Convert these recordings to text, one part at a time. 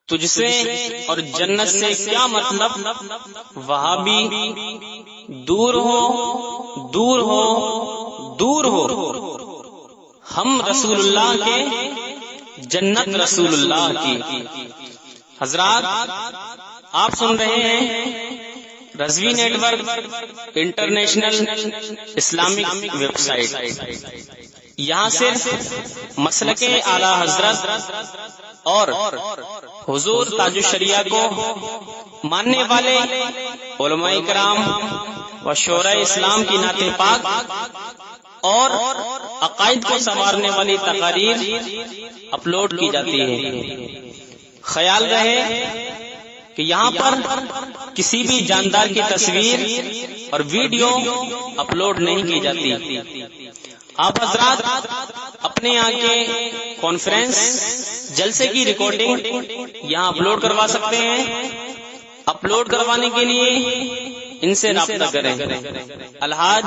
تجھ سے اور جنت سے کیا مطلب، وہابی دور ہو دور ہو دور ہو، ہم رسول اللہ کے، جنت رسول اللہ کی۔ حضرات آپ سن رہے ہیں Rizvi network international Islamic website. یہاں صرف مسلک اعلی حضرت اور حضور تاج الشریعہ کو ماننے والے علماء کرام و شعراء اسلام کی نعت پاک اور عقائد کو سنوارنے والی تقاریر اپلوڈ کی جاتی ہے۔ خیال رہے کہ یہاں پر کسی بھی جاندار کی تصویر اور ویڈیو اپلوڈ نہیں کی جاتی۔ آپ حضرات اپنے یہاں کے کانفرنس جلسے کی ریکارڈنگ یہاں اپلوڈ کروا سکتے ہیں۔ اپلوڈ کروانے کے لیے ان سے رابطہ کریں۔ الحاج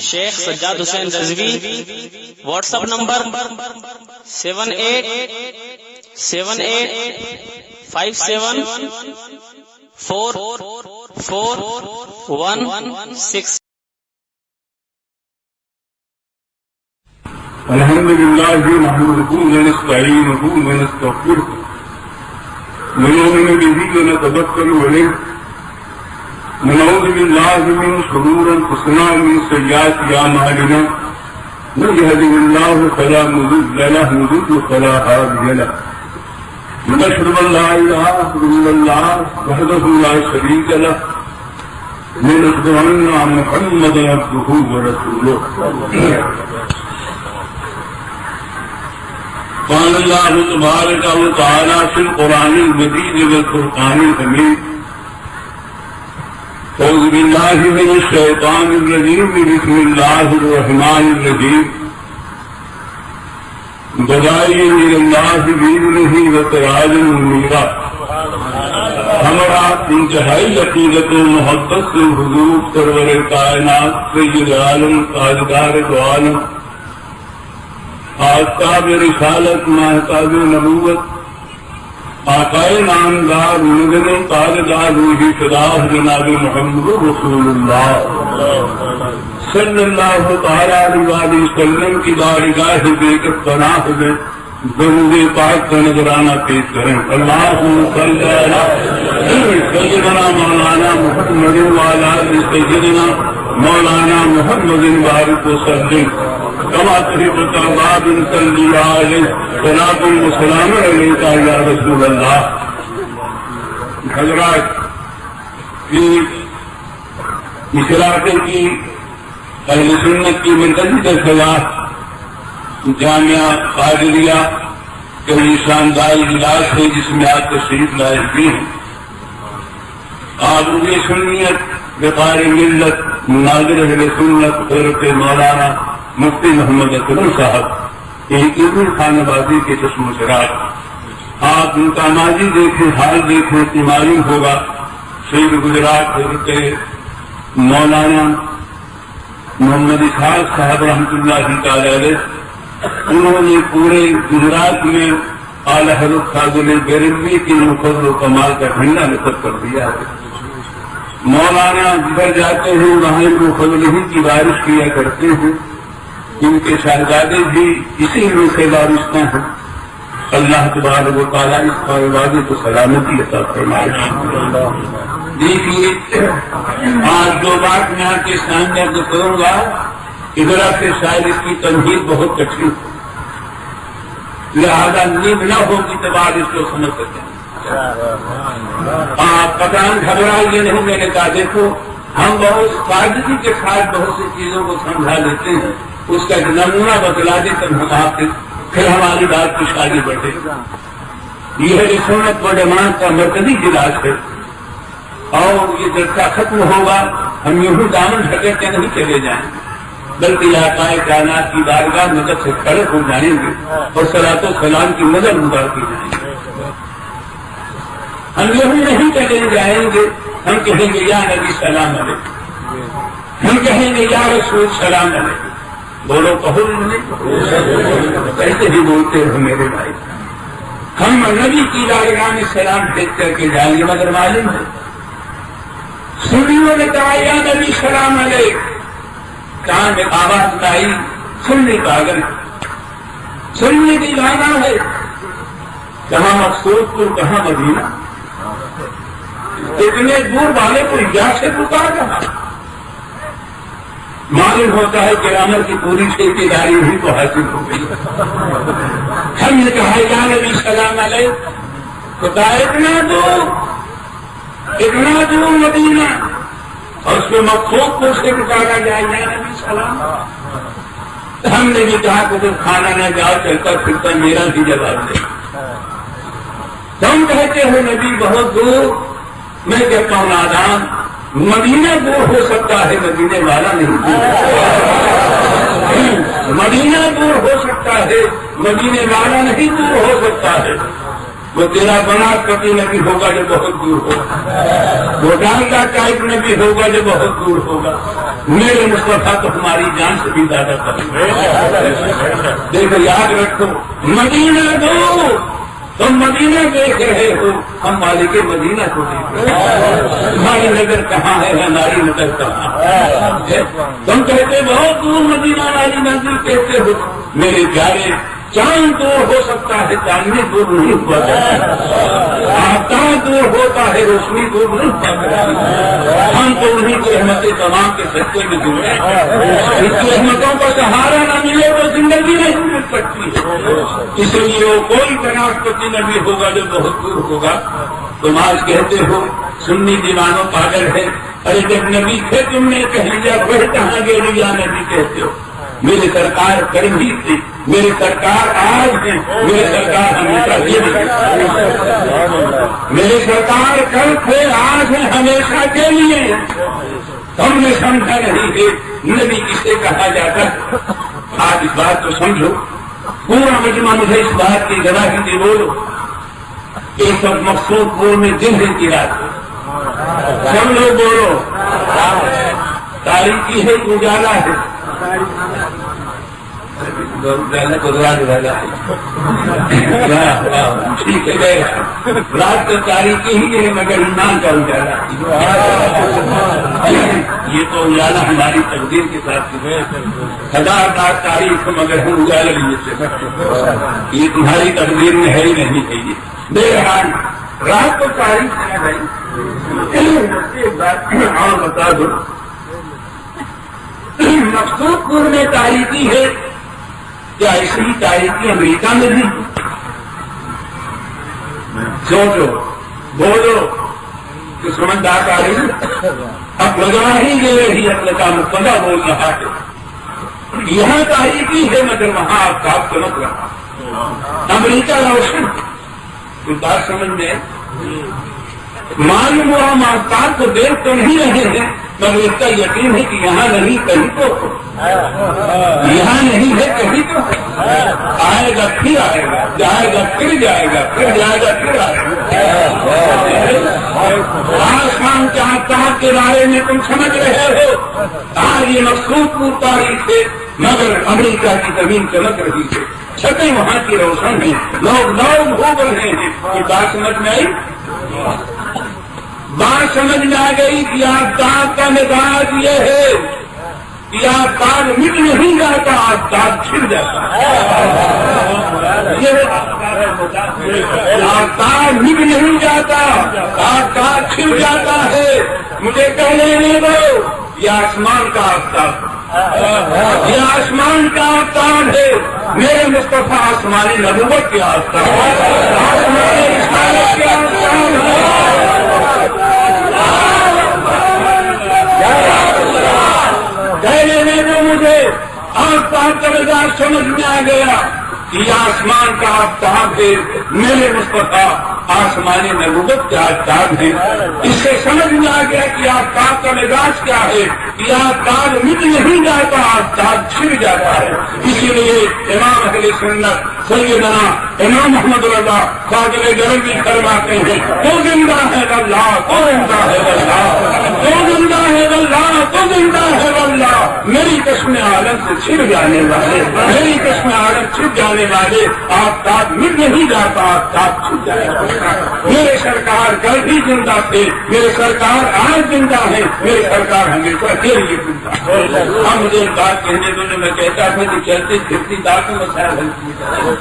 شیخ سجاد حسین رضوی، واٹس ایپ نمبر 7878574416۔ الحمد لله نحمده ونستعينه ونستغفره ونؤمن به ونتوكل عليه ونعوذ بالله من شرور انفسنا ومن سيئات اعمالنا من يهده الله فلا مضل له ومن يضلل فلا هادي له ونشهد ان لا اله الا الله وحده لا شريك له ونشهد ان محمدا عبده ورسوله۔ قال الله تبارك وتعالى في القرآن المجيد والفرقان الحميد: أعوذ بالله من الشيطان الرجيم، بسم الله الرحمن الرحيم، بدائع إلى الله بإذنه وسراجا منيرا۔ ہمارا انتہائی عقیدت و محبت سے حضور سرور کائنات سید عالم تاجدار دو عالم آفتاب رسالت مہتاب نبوت آقائے نامدار مدن تاجدار روحی فداح جناب محمد رسول اللہ صلی اللہ تعالی علیہ وسلم کی بارگاہ بیکت پناہ میں درود پاک کا نذرانہ پیش کریں۔ اللہم صلی علی سیدنا مولانا محمد وعلی آل سیدنا مولانا محمد بارک وسلم كما تحب وترضى بنصلي عليه صلاة وسلام عليك يا رسول الله۔ حضرات اس علاقے کی اہل سنت کی مرکزی درسگاہ جامعہ قادریہ کبھی شاندار اجلاس ہے جس میں آپ تشریف لائے بھی ہیں۔ آپ روح سنیت وقار ملت مناظر اہل سنت حضرت مولانا مفتی محمد اسلم صاحب ایک ابن خان آبادی کے چشم و چراغ، آپ ان کا ماضی دیکھیں حال دیکھیں تو معلوم ہوگا شہید گجرات حضرت مولانا محمد اسحاق صاحب رحمۃ اللہ تعالی علیہ، انہوں نے پورے گجرات میں اعلی حضرت فاضل بریلوی کے فضل و کمال کا جھنڈا نصب کر دیا ہے۔ مولانا جدھر جاتے ہیں وہاں وہ فضل ہی کی بارش کیا کرتے ہیں، ان کے شہزادے بھی اسی میں سے وارثہ ہیں۔ اللہ تبارک و تعالیٰ اس خانوادے کو سلامتی عطا فرمائے۔ دیکھیے آج جو بات میں آپ کے سامنے عرض کروں گا ادھر سے شاید اس کی تمہید بہت کٹھن ہو، لہذا نیند نہ ہوگی تب آپ اس کو سمجھ سکیں۔ آپ پتان گھبرائیے نہیں، میں نے کہا دیکھو ہم بہت سادگی کے ساتھ بہت سی چیزوں کو سمجھا لیتے ہیں، اس کا ایک نمونہ بتلا دے تب ہم آپ سے پھر ہماری بات کچھ آگے بڑھے۔ یہ سنت و جماعت کا مرکزی اجلاس ہے اور یہ جلسہ ختم ہوگا ہم یوں دامن ڈھکے کے نہیں چلے جائیں بلکہ آقائے کائنات کی بارگاہ مدد سے کھڑے ہو جائیں گے اور صلاۃ و سلام کی نظر مبارک کی جائیں گے۔ ہم یوں نہیں چلے جائیں گے، ہم کہیں گے یا نبی سلام علیکم، ہم کہیں گے یا رسول سلام علیکم۔ بولو کہو نہیں، کیسے بھی بولتے ہو میرے بھائی۔ ہم نبی کی بارگاہ میں سلام بھیج کر کے جائیں گے، مگر معلوم ہے سنیوں نے کہا یا نبی سلام علیک، کان میں آواز آئی، سننے پاگل، سننے کی لانا ہے، کہاں مقصود پور کہاں مدینہ، اتنے دور والے کو یا سے پکار رہا۔ معلوم ہوتا ہے کہ عمر کی پوری ٹھیکے داری انہیں کو حاصل ہو گئی۔ ہم نے کہا یا نبی سلام علیک، خدا اتنا دور مدینہ، اور اس میں مقصود کو سے پکارا جائے یا نبی سلام۔ ہم نے بھی کہا کہ تم کھانا نہ جاؤ، چلتا پھرتا میرا بھی جواب دے۔ تم کہتے ہو نبی بہت دور، میں کہتا ہوں نادان، مدینہ دور ہو سکتا ہے، مدینے والا نہیں مدینہ دور ہو سکتا ہے، مدینے والا نہیں دور ہو سکتا ہے۔ وہ تیرا بنا کبھی نبی ہوگا جو بہت دور ہوگا، وہ ڈال کا ٹائپ نبی ہوگا جو بہت دور ہوگا، میرے مصطفیٰ تو ہماری جان سے بھی زیادہ قریب ہے۔ دیکھو یاد رکھو، مدینہ دور، تم مدینہ دیکھ رہے ہو، ہم مالک مدینہ کو دیکھ رہے ہیں۔ تمہاری نظر کہاں ہے، ہماری نظر کہاں ہے؟ تم کہتے بہت دور مدینہ والی منزل کہتے ہو، میرے پیارے چاند دور ہو سکتا ہے، چاندنی دور نہیں ہوا کرتی، آفتاب دور ہوتا ہے، روشنی دور نہیں ہوا کرتی۔ ہم تو انہیں کی رحمت تمام کے سچے میں جڑے، اس کی رحمتوں کا سہارا نہ ملے تو زندگی نہیں مل سکتی ہے۔ اس لیے وہ کوئی بناسپتی نبی ہوگا جو بہت دور ہوگا۔ تم آج کہتے ہو سنی دیوانوں پاگل ہے، ارے جب نبی تھے تم نے کہہ لیا، پھر کہاں گئے یا نبی کہتے ہو؟ میرے سرکار کرم ہی تھی، میرے سرکار آج ہیں، میرے سرکار ہمیشہ یہ میرے سرکار کل تھے، آج ہیں، ہمیشہ کے لیے۔ ہم نے سمجھا نہیں ہے نبی کسے کہا جاتا ہے۔ آج اس بات کو سمجھو، پورا مجمع مجھے اس بات کی گواہی دی، بولو ایک وقت مقصود پور میں دن ہے کی رات ہے، سب لوگ بولو تاریخی ہے، اجالا ہے، ٹھیک ہے، رات تو تاریخی ہی ہے مگر ایمان کا اجالا۔ یہ تو اجالا ہماری تقدیر کے ساتھ ہزار بار تاریخ مگر ہم اجالا نہیں سے، یہ تمہاری تقدیر میں ہے ہی نہیں ہے۔ یہ بہرحال رات تو تاریخ ہے بھائی۔ ایک بات اور بتا دو، مقصود پور میں تاریخی ہے، کیا ایسی تاریخی امریکہ میں بھی؟ سوچو، بولو کہ سمجھدار تاریخ اب لگا ہی گئے رہی، اپنے کا مقدہ بول رہا ہے، یہاں تاریخی ہے مگر وہاں آفتاب چمک رہا، امریکہ روشن۔ کوئی بات سمجھ میں معلوم ہوا ہم آفتاب کو دیکھ تو نہیں رہے ہیں، مگر اس کا یقین ہے کہ یہاں نہیں کہیں تو، یہاں نہیں ہے کہیں تو، آئے گا پھر آئے گا، جائے گا پھر جائے گا، پھر جائے گا پھر آئے گا۔ آسمان کے آفتاب کے بارے میں تم سمجھ رہے ہو، آج یہ مقصود پور تاریخ ہے مگر امریکہ کی زمین چمک رہی ہے، چھتیں وہاں کی روشن ہیں، لوگ گھوم رہے ہیں۔ یہ بات سمجھ میں آئی؟ بات سمجھ میں آ گئی کہ آفتاب کا مزاج یہ ہے کہ آفتاب مٹ نہیں جاتا، آفتاب چھڑ جاتا ہے۔ آفتاب مٹ نہیں جاتا، آفتاب چھڑ جاتا ہے۔ مجھے کہنے نہیں دو، یہ آسمان کا آفتاب، یہ آسمان کا آفتاب ہے، میرے مصطفیٰ آسمانی نبوت کے آفتاب، آسمانی رسالت کے آفتاب ہے۔ کہنے میں مجھے آفتاب کا مزاج سمجھ میں آ گیا کہ یہ آسمان کا آفتاب ہے، میرے مصطفیٰ آسمان نبوت کے آفتاب ہیں. اس سے سمجھ میں آ گیا کہ آفتاب کا مزاج کیا ہے. یہ آفتاب مٹ نہیں جاتا، آفتاب چھڑ جاتا ہے. اسی لیے امام اہل سنت سیدنا امام محمد رضا فاضل گرمی فرماتے ہیں تو زندہ ہے واللہ، تو زندہ ہے واللہ، تو زندہ ہے واللہ، تو زندہ ہے واللہ. میری قسم عالم سے چھڑ جانے والے، میری قسم عالم چھٹ جانے والے، آفتاب مٹ نہیں جاتا، آفتاب چھٹ جائے گا. میرے سرکار کل بھی زندہ تھے، میرے سرکار آج زندہ ہے، میرے سرکار ہمیشہ کے لیے زندہ ہے. ہم مجھے بات کہنے دو، میں کہتا تھا کہ چلتی پھرتی بات میں مسائل حل کی جائے.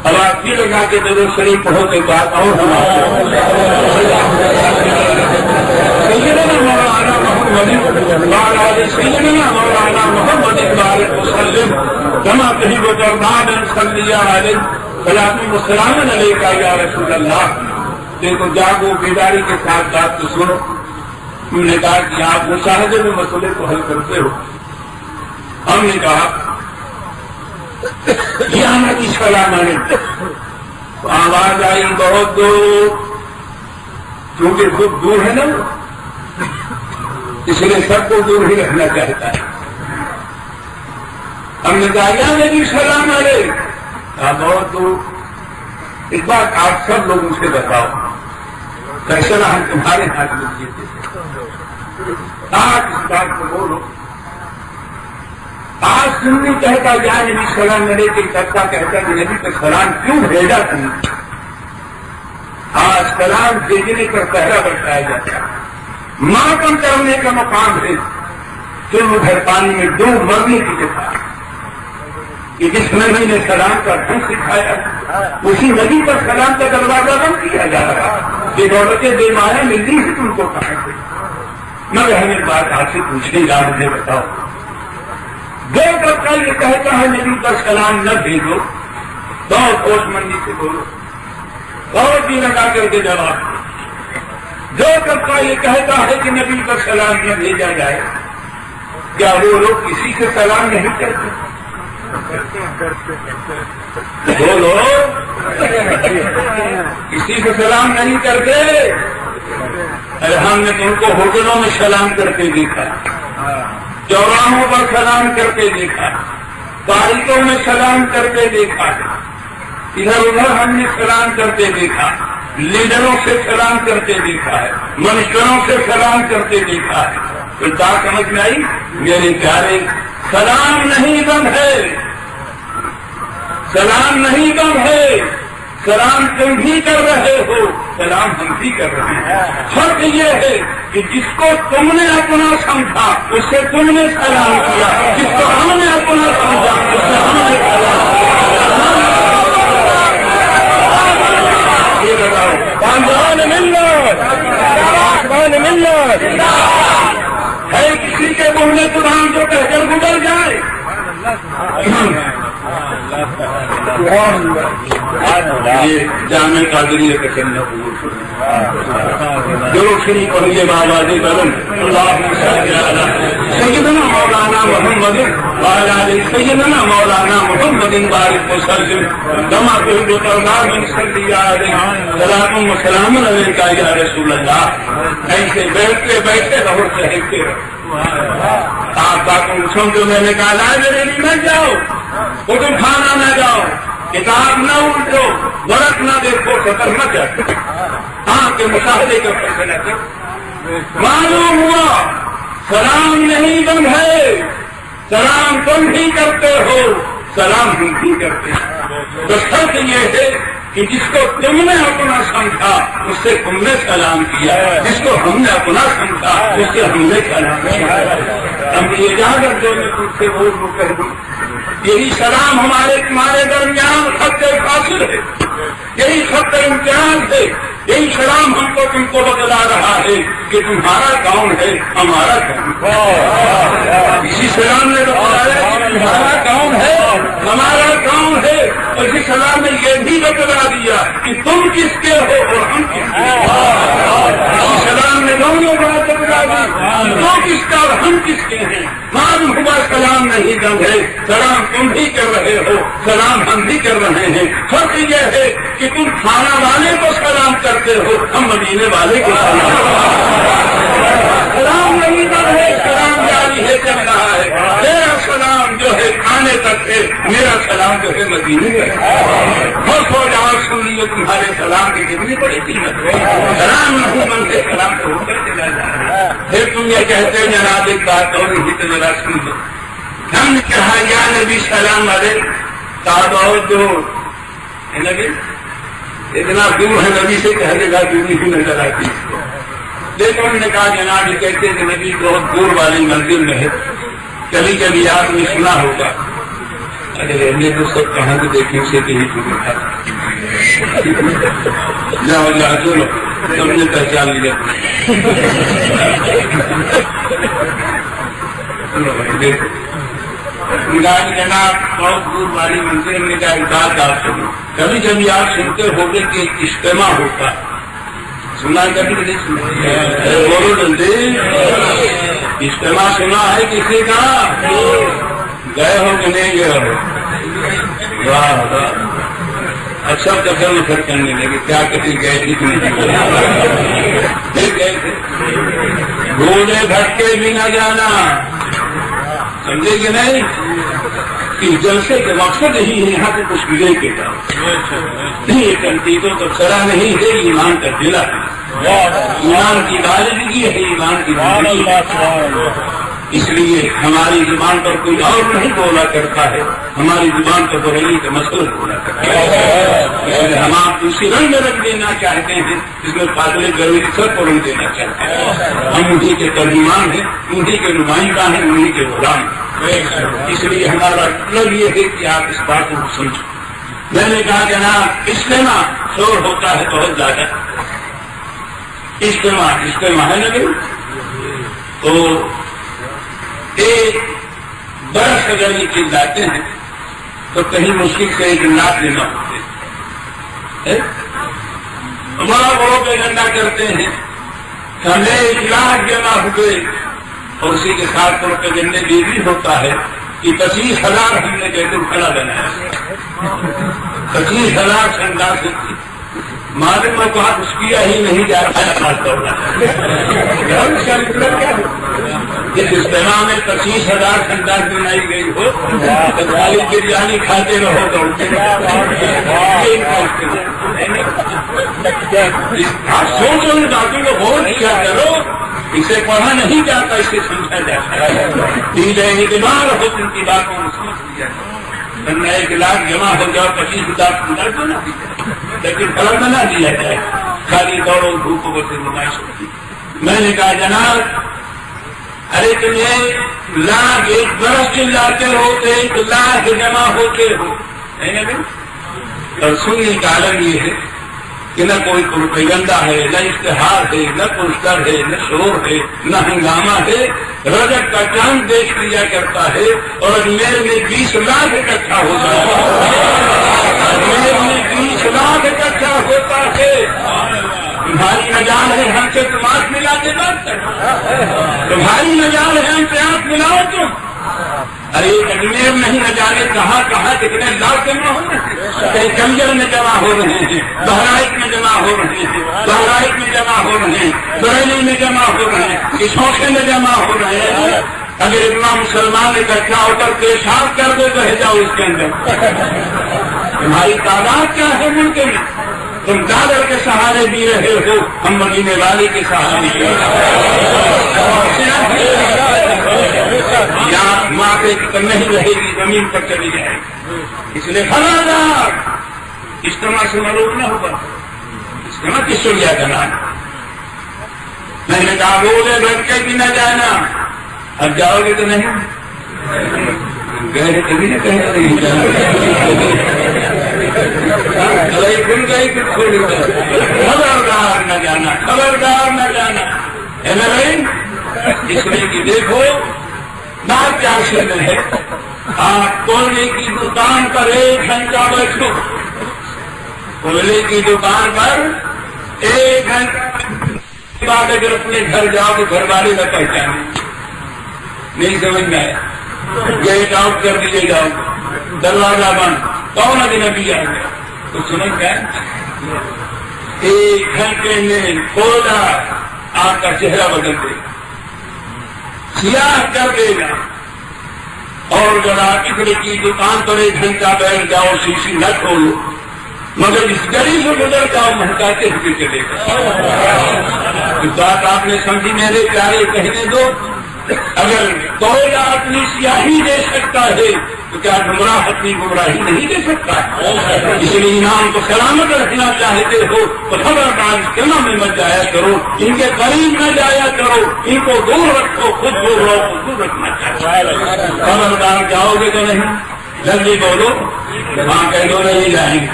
اب آپ بھی لگا کے درود شریف پڑھو کے بات اور سیدنا مولانا محمد وعلی سیدنا مولانا محمد بارک وسلم کما تحب وترضى صلی علیہ سلام وسلام علیک یا رسول اللہ. دیکھو جاگو، بیداری کے ساتھ بات تو سنو. ہم نے کہا کہ آپ مشاہدے میں مسئلے کو حل کرتے ہو. ہم نے کہا یہ آنا کی سلام علیکم. آواز آئی بہت دور، کیونکہ خود دور ہے نا، اس لیے سب کو دور ہی رکھنا چاہتا ہے. ہم نے کہا یا نبی سلام علیکم، بہت دور. ایک بات آپ سب لوگ مجھ سے بتاؤ، فیصلہ ہم تمہارے ہاتھ میں دیتے تھے. آج اس بات کو بولو. آج سننی کہتا یا نبی سلام علیکم کرتا کہتا کہ نبی کا سلام کیوں بھیجا تم؟ آج سلام بھیجنے پر پہلا بتایا جاتا ہے. ماتم کرنے کا مقام ہے، پھر ادھر پانی میں ڈوب مرنے کی جگہ. کہ جس نبی نے سلام کا ڈھنگ سکھایا، اسی نبی پر سلام کا دروازہ بند کیا جا رہا. یہ دولتیں بے معنی ملتی ہے تم کو کہاں سے؟ مگر ہمیں بات آپ سے پوچھنے جا، مجھے بتاؤ، دو طبقہ یہ کہتا ہے نبی پر سلام نہ بھیجو، بہت ہوش مندی سے بولو، بہت ہی لگا کر کے جواب دو. جو طبقہ یہ کہتا ہے کہ نبی پر سلام نہ بھیجا جائے، کیا وہ لوگ کسی سے سلام نہیں کرتے؟ بولو، کسی سے سلام نہیں کرتے؟ ارے ہم نے تم کو ہوٹلوں میں سلام کرتے دیکھا، چوراہوں پر سلام کرتے دیکھا، باریکوں میں سلام کرتے دیکھا، ادھر ادھر ہم نے سلام کرتے دیکھا، لیڈروں سے سلام کرتے دیکھا ہے، منسٹروں سے سلام کرتے دیکھا ہے. پھر بات سمجھ میں آئی؟ میرے پیارے، سلام نہیں بند ہے، سلام نہیں بند ہے. سلام تم بھی کر رہے ہو، سلام ہم بھی کر رہے ہیں. فرق یہ ہے کہ جس کو تم نے اپنا سمجھا اس سے تم نے سلام کیا، جس کو ہم نے اپنا سمجھا اس سے ہم نے سلام کیا. یہ بتاؤ، خاندان ملت ہے کسی کے منہ میں قرآن جو کہہ کر گزر جائے؟ یہ جامع قادریہ کا چلنا ضرور شریف پڑھیے بابا جی کرم. سیدنا مولانا محمد وعلی سیدنا مولانا محمد بارک وسلم کما تحب وترضى صلی علیہ سلام وسلام علیک یا رسول اللہ. ایسے بیٹھتے بیٹھتے رہو، ٹہلتے رہو. آپ باتوں سمجھو. میں نے کہا لائبریری نہ جاؤ، کتب خانہ نہ جاؤ، کتاب نہ الٹو، ورق نہ دیکھو، سفر نہ کرو، آپ کے مشاہدے کا فیصلہ کرو. معلوم ہوا سلام نہیں بند ہے، سلام تم بھی کرتے ہو، سلام ہم بھی کرتے ہیں. تو شرط یہ ہے کہ جس کو تم نے اپنا سمجھا اس سے تم نے سلام کیا، جس کو ہم نے اپنا سمجھا اس سے ہم نے سلام کیا. ہم یہ جا کر جو میں تم سے بول کر دوں، یہی سلام ہمارے تمہارے درمیان خط فاصل ہے، یہی خط امتیاز ہے. یہی سلام ہم کو تم کو بتلا رہا ہے کہ تمہارا کون ہے، ہمارا کون. اسی سلام نے بتلایا کہ تمہارا کون ہے، ہمارا کون ہے. اور اسی سلام نے یہ بھی بتلا دیا کہ تم کس کے ہو اور ہم کس کے. اسی سلام نے دونوں بات بتلا دی، تو کس کا اور ہم کس کے ہیں. معلوم ہوا سلام نہیں بند ہے، سلام تم بھی کر رہے ہو، سلام ہم بھی کر رہے ہیں. فرق یہ ہے کہ تم کھانا والے کو سلام کر کرتے ہو ہم مدینے والے کے سلام نہیں کر ہے، سلام جاری ہے چل رہا ہے. تیرا سلام جو ہے کھانے تک ہے، میرا سلام جو ہے مدینے میں بہت ہو جاؤ. سن لیے تمہارے سلام کی کتنی بڑی قیمت ہے. سلام نہیں بنتے سلام تو ہو کر چلا جا رہا ہے. پھر تم یہ کہتے ہو جناب ایک بات اور نہیں تو ذرا سن لو. ہم نے کہا یا نبی سلام علیہ کہا بہت دور ہے نبی، اتنا دور ہے نبی سے کہہ دے گا دوری ہی نظر آتی. دیکھو ہم نے کہا جناب یہ کہتے کہ نبی بہت دور والی منزل میں ہے. کبھی کبھی آپ نے سنا ہوگا اگر رہنے تو سب کہاں سے دیکھیں اسے کہیں تو دیکھا جاؤ جا چلو سب نے پہچان لیا. دیکھو جناب بہت دور والی منزل میں کا بات آپ سنو. کبھی کبھی آپ سنتے ہوگے کہ ایک اجتماع ہوتا ہے. سنا کبھی نہیں سنا؟ بولو جلدی. اجتماع سنا ہے کسی کا؟ گئے ہو کہ نہیں گئے ہو؟ واہ واہ. اچھا دخل نفر کرنے لگے کیا کسی گئے تھے کہ نہیں گئے تھے. گھوڑے بھٹکے بھی نہ جانا، سمجھے کہ نہیں؟ کہ جلسے کا مقصد یہی ہے یہاں سے کچھ بگڑ کے جاؤ. یہ تنقیدوں کا سرا نہیں ہے، ایمان کا دلا ہے. ایمان کی بالغی ہے، ایمان کی زندگی. اس لیے ہماری زبان پر کوئی اور نہیں بولا کرتا ہے، ہماری زبان پر بریلی کا مسئلہ بولا کرتا ہے. اس لیے ہم آپ اسی رنگ میں رکھ دینا چاہتے ہیں جس میں فاضل گروی سر پر رنگ دینا چاہتے ہیں. ہم انہیں کے ترجمان ہیں، انہیں کے نمائندہ ہیں، انہیں کے غلام ہیں. اس لیے ہمارا مطلب یہ ہے کہ آپ اس بات کو سمجھیں. میں نے کہا جناب اجتماع شور ہوتا ہے بہت زیادہ. اجتماع ہے نا نہیں تو ایک برس اگر یہ چیز لاتے ہیں تو کہیں مشکل سے 1 لاکھ لینا ہوتے. ہمارا بڑوں پہ گندا کرتے ہیں کہ ہمیں 1 لاکھ جمع ہوئے اور اسی کے ساتھ پروپیگنڈے یہ بھی ہوتا ہے کہ 25,000 ہم نے بیت الخلا بنایا. 25,000 انداز ہوتی معلوم میں کہا کچھ کیا ہی نہیں جا رہا. جس اجتماع میں 25,000 انداز بنائی گئی ہو تو خالی بریانی کھاتے رہو دوڑتے سوچو ان باتوں کو غور کیا کرو. اسے پڑھا نہیں جاتا، اسے سمجھا جاتا ہے. دل اعتبار ہو ان کی باتوں کو سمجھ لیا جاتا. 1 لاکھ جمع ہو جاؤ 25,000 انداز بنا دیا لیکن فلم نہ دیا جائے، خالی دوڑو دھوپ سے نمائش ہوتی. میں نے کہا جناب ارے تمہیں لاکھ 1 برس چلاتے ہو تو 1 لاکھ جمع ہوتے ہو. اور سننے کا عالم یہ ہے کہ نہ کوئی پروپیگنڈا ہے، نہ اشتہار ہے، نہ پوسٹر ہے، نہ شور ہے، نہ ہنگامہ ہے. رجب کا چاند دیکھ لیا کرتا ہے اور اجمیر میں 20 لاکھ اکٹھا ہوتا ہے. اجمیر میں 20 لاکھ اکٹھا ہوتا ہے. تمہاری مجال ہے ہم سے تم آنکھ ملا کے بات کرو. تمہاری مجال ہے ہم سے آنکھ ملاؤ تم. ارے اجمیر نہیں نہ جانے کہاں کہاں کتنے لاکھ جمع ہو رہے ہیں. کہیں کنجر میں جمع ہو رہے ہیں، بہرائچ میں جمع ہو رہے ہیں، بہرائچ میں جمع ہو رہے ہیں، بریلی میں جمع ہو رہے ہیں، کشوکے میں جمع ہو رہے ہیں. اگر اتنا مسلمان اکٹھا ہو کر پیشاب کر دے تو رہ جاؤ اس کے اندر. تمہاری تعداد کیا ہے ملک میں؟ تم دادر کے سہارے بھی رہے ہو، ہم مدینے والے کے سہارے یہاں ماں پہ نہیں رہے گی، زمین پر چلی جائے گی. اس لیے خبردار اجتماع سے معلوم نہ ہوگا. اجتماع کس کو لیا کرنا. میں نے کہا بولے بیٹھ کے بھی نہ جانا. اب جاؤ گے تو نہیں گئے کبھی نہ کہیں نہیں خبردار نہ جانا، خبردار نہ جانا ہے نا بھائی. اس لیے کہ دیکھو بات کیا شکل ہے. آپ کوئلے کی دکان پر 1 گھنٹہ بیٹھو، کوئلے کی دکان پر 1 گھنٹہ بعد اگر اپنے گھر جاؤ تو گھر والے نہ پہچانے. نہیں سمجھ میں آیا. گیٹ آؤٹ کر دیے جاؤ، دروازہ بند، کون اجنبی آ گیا تو سمجھ گئے. 1 گھنٹے میں تھوڑا آپ کا چہرہ بدل دے گا، سیاہ کر دے گا. اور اگر آپ کسی کی دکان پر 1 گھنٹہ بیٹھ جاؤ، شیشی نہ کھولو، مگر اس گلی سے گزر جاؤ، مہکاتے ہوئے چلے گا. اس بات آپ نے سمجھی میرے پیارے، کہنے دو. اگر توڑا اپنی سیاہی دے سکتا ہے تو کیا گمراہ اپنی گمراہی نہیں دے سکتا؟ اس لیے ایمان کو سلامت رکھنا چاہتے ہو تو خبردار اس جمع میں مت جایا کرو، ان کے قریب نہ جایا کرو، ان کو دور رکھو، خود دور رہو کو دور رکھنا چاہیے. خبردار جاؤ گے تو نہیں، جلدی بولو. وہاں کہہ دو نہیں جائیں گے،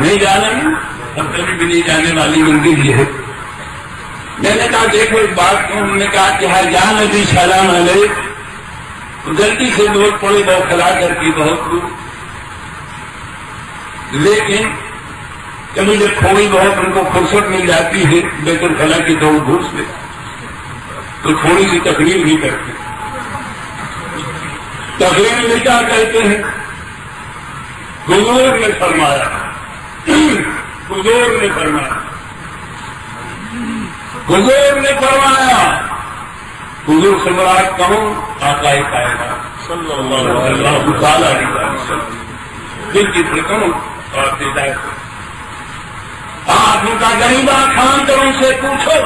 نہیں جانا ہے، اب کبھی بھی نہیں جانے والی زندگی ہے. میں نے کہا دیکھو ایک بات کو، انہوں نے کہا کہ ہاں یا نبی سلام علیہ، تو جلدی سے لوگ پڑے بوکھلا کر کی بہت دور، لیکن جب مجھے تھوڑی بہت ان کو فرصت مل جاتی ہے بیت الخلا کی دوڑ گھوس میں، تو تھوڑی سی تقریر بھی کرتے ہیں. تقریر میں کیا کہتے ہیں؟ حضور نے فرمایا، حضور نے فرمایا، حضور نے فرمایا. حضور سے مراد کہوں آقا کائنات صلی اللہ تعالی علیہ وسلم، دل کی پھلکوں اور ہدایت. آپ ان کا غریبہ خاندروں سے پوچھو،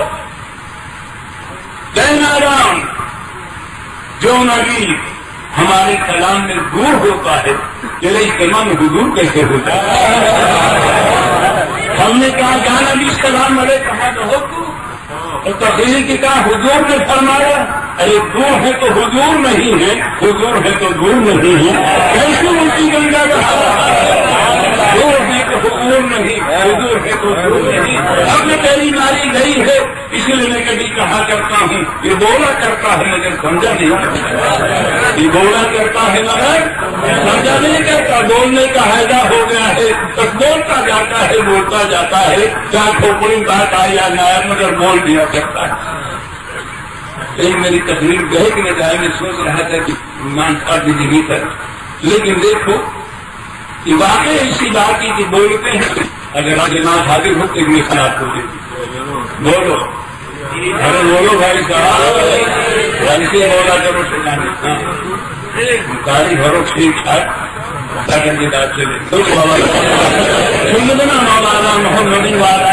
دینا رام جو نبی ہمارے کلام میں دور ہوتا ہے تیرے اجتماع میں حضور کیسے ہوتا ہے؟ ہم نے کہا جانا بھی سلام علیہ کہا تو ہو تو تقریر کی کہا حضور نے فرمایا. ارے دور ہے تو حضور نہیں ہے، حضور ہے تو دور نہیں ہے، کیسے الٹی گنگا دور ہے تو حضور نہیں، حضور ہے تو دور نہیں. اب میں تیری ناری گئی ہے، اس لیے میں کبھی کہا کرتا ہوں یہ بولا کرتا ہے مگر سمجھا نہیں، یہ بولا کرتا ہے مگر سمجھا نہیں کرتا. بولنے کا حیدہ ہو گیا ہے، بس بولتا جاتا ہے، بولتا جاتا ہے، چاہے کھوپڑی بات آئی یا نہ آئے مگر بول دیا کرتا ہے. ایک میری تقریر گئے کہ نہ جائے، میں سوچ رہا تھا کہ ایمان کھا دیجیے نہیں کر، لیکن دیکھو یہ واقعی ایسی بات کی کہ بولتے ہیں اگر آج نام حاضر ہو تو اتنی خراب ہو گئی. بولو ارے بولو بھائی صاحب، ایسے بولا کرو ساری بھرو ٹھیک ٹھاک سیدنا مولانا محمد والا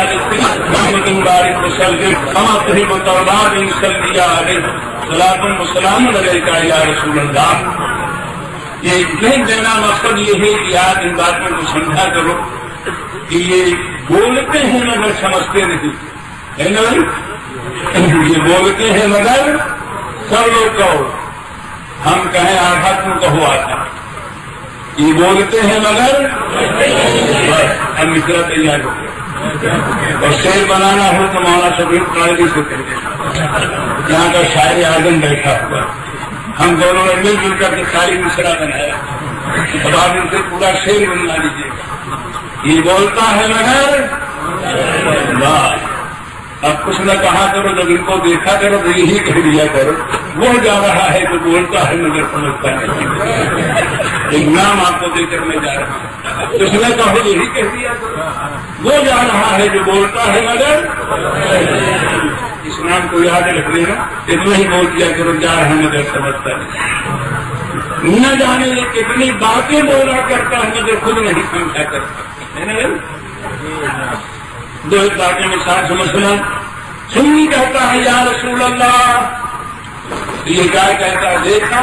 محمد مبارک وسلم کما تحب وترضى صلی علیہ صلاۃ وسلام علیک یا رسول اللہ. یہ نہیں دینا مقصد یہ ہے کہ آپ ان باتوں کو سمجھا کرو کہ یہ بولتے ہیں مگر سمجھتے نہیں ہے نا. یہ بولتے ہیں مگر سب لوگ کہو، ہم کہیں آدھا تم کہو آتا. یہ بولتے ہیں مگر اب مشرا تیار ہو گیا. اور شعر بنانا ہو تو مولانا شبیر قائدی سے کر دینا، یہاں کا شاعر اعظم بیٹھا ہوا، ہم دونوں نے مل جل کر کے ساری مشرا بنایا. اب آپ ان سے پورا شعر بنوا لیجیے گا. یہ بولتا ہے مگر بات. اب کچھ نہ کہا کرو، جب ان کو دیکھا کرو تو یہی کہہ دیا کرو وہ جا رہا ہے جو بولتا ہے مگر سمجھتا نہیں. ایک نام آپ کو دے کر میں جا رہا ہوں، کچھ نہ کہو یہی کہہ دیا کرو وہ جا رہا ہے جو بولتا ہے مگر. اس نام کو یاد رکھ لینا، اتنا ہی بول دیا کرو جا رہا مگر سمجھتا نہیں. نہ جانے کتنی باتیں بولا کرتا ہے مگر خود نہیں سمجھا کرتا. دو ایک باتیں میں ساتھ سمجھنا. سنی کہتا ہے یا رسول اللہ، یہ کیا کہتا ہے؟ دیکھا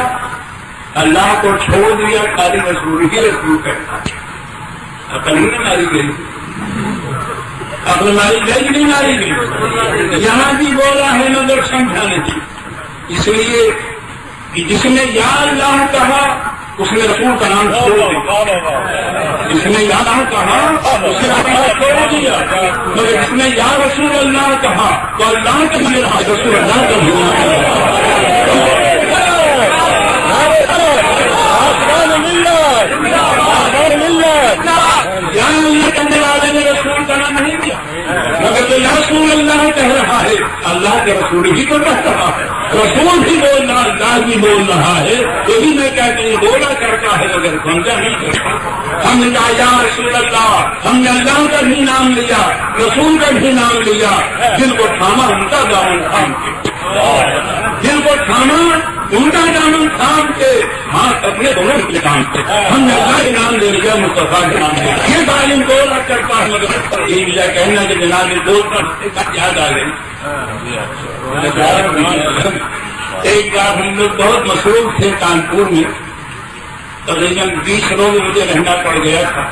اللہ کو چھوڑ دیا، خالی رسول ہی رسول کہتا ہے. عقل نہیں ماری گئی، عقل ماری گئی نہیں ماری گئی. یہاں بھی بولا ہے مگر سمجھا نہیں. اس لیے کہ جس نے یا اللہ کہا اس نے رسول کا نام چھوڑ دیا. جس نے یا اللہ کہا اس نے اللہ چھوڑ دیا، مگر جس نے یا رسول اللہ کہا تو اللہ کا بھی رہا، رسول اللہ کا بھی رہا. یا اللہ کہنے والے نے رسول کا نام نہیں دیا، مگر تو یا رسول اللہ کہہ رہا ہے اللہ کے رسول ہی تو کہہ رہا ہے، رسول بھی بول رہا، اللہ بھی بول رہا ہے، یہی میں کہتے ہیں بولا کرتا ہے مگر سمجھا نہیں کرتا۔ ہم نے کہا یا رسول اللہ، ہم نے اللہ کا بھی نام لیا، رسول کا بھی نام لیا، دل کو تھاما ان کا دامن تھام کے، دل کو تھاما ان کا دامن تھام کے، ہاتھ اپنے دونوں کے کام سے ہم نے اللہ کے نام لے لیا، مصطفیٰ کے نام لے لیا۔ یہ تعلیم بولا کرتا ہے مگر یہ کہنا کہ جناب بولتا یاد آ گئی۔ ایک بار ہم لوگ بہت مصروف تھے کانپور میں، تقریباً 20 روز مجھے رہنا پڑ گیا تھا،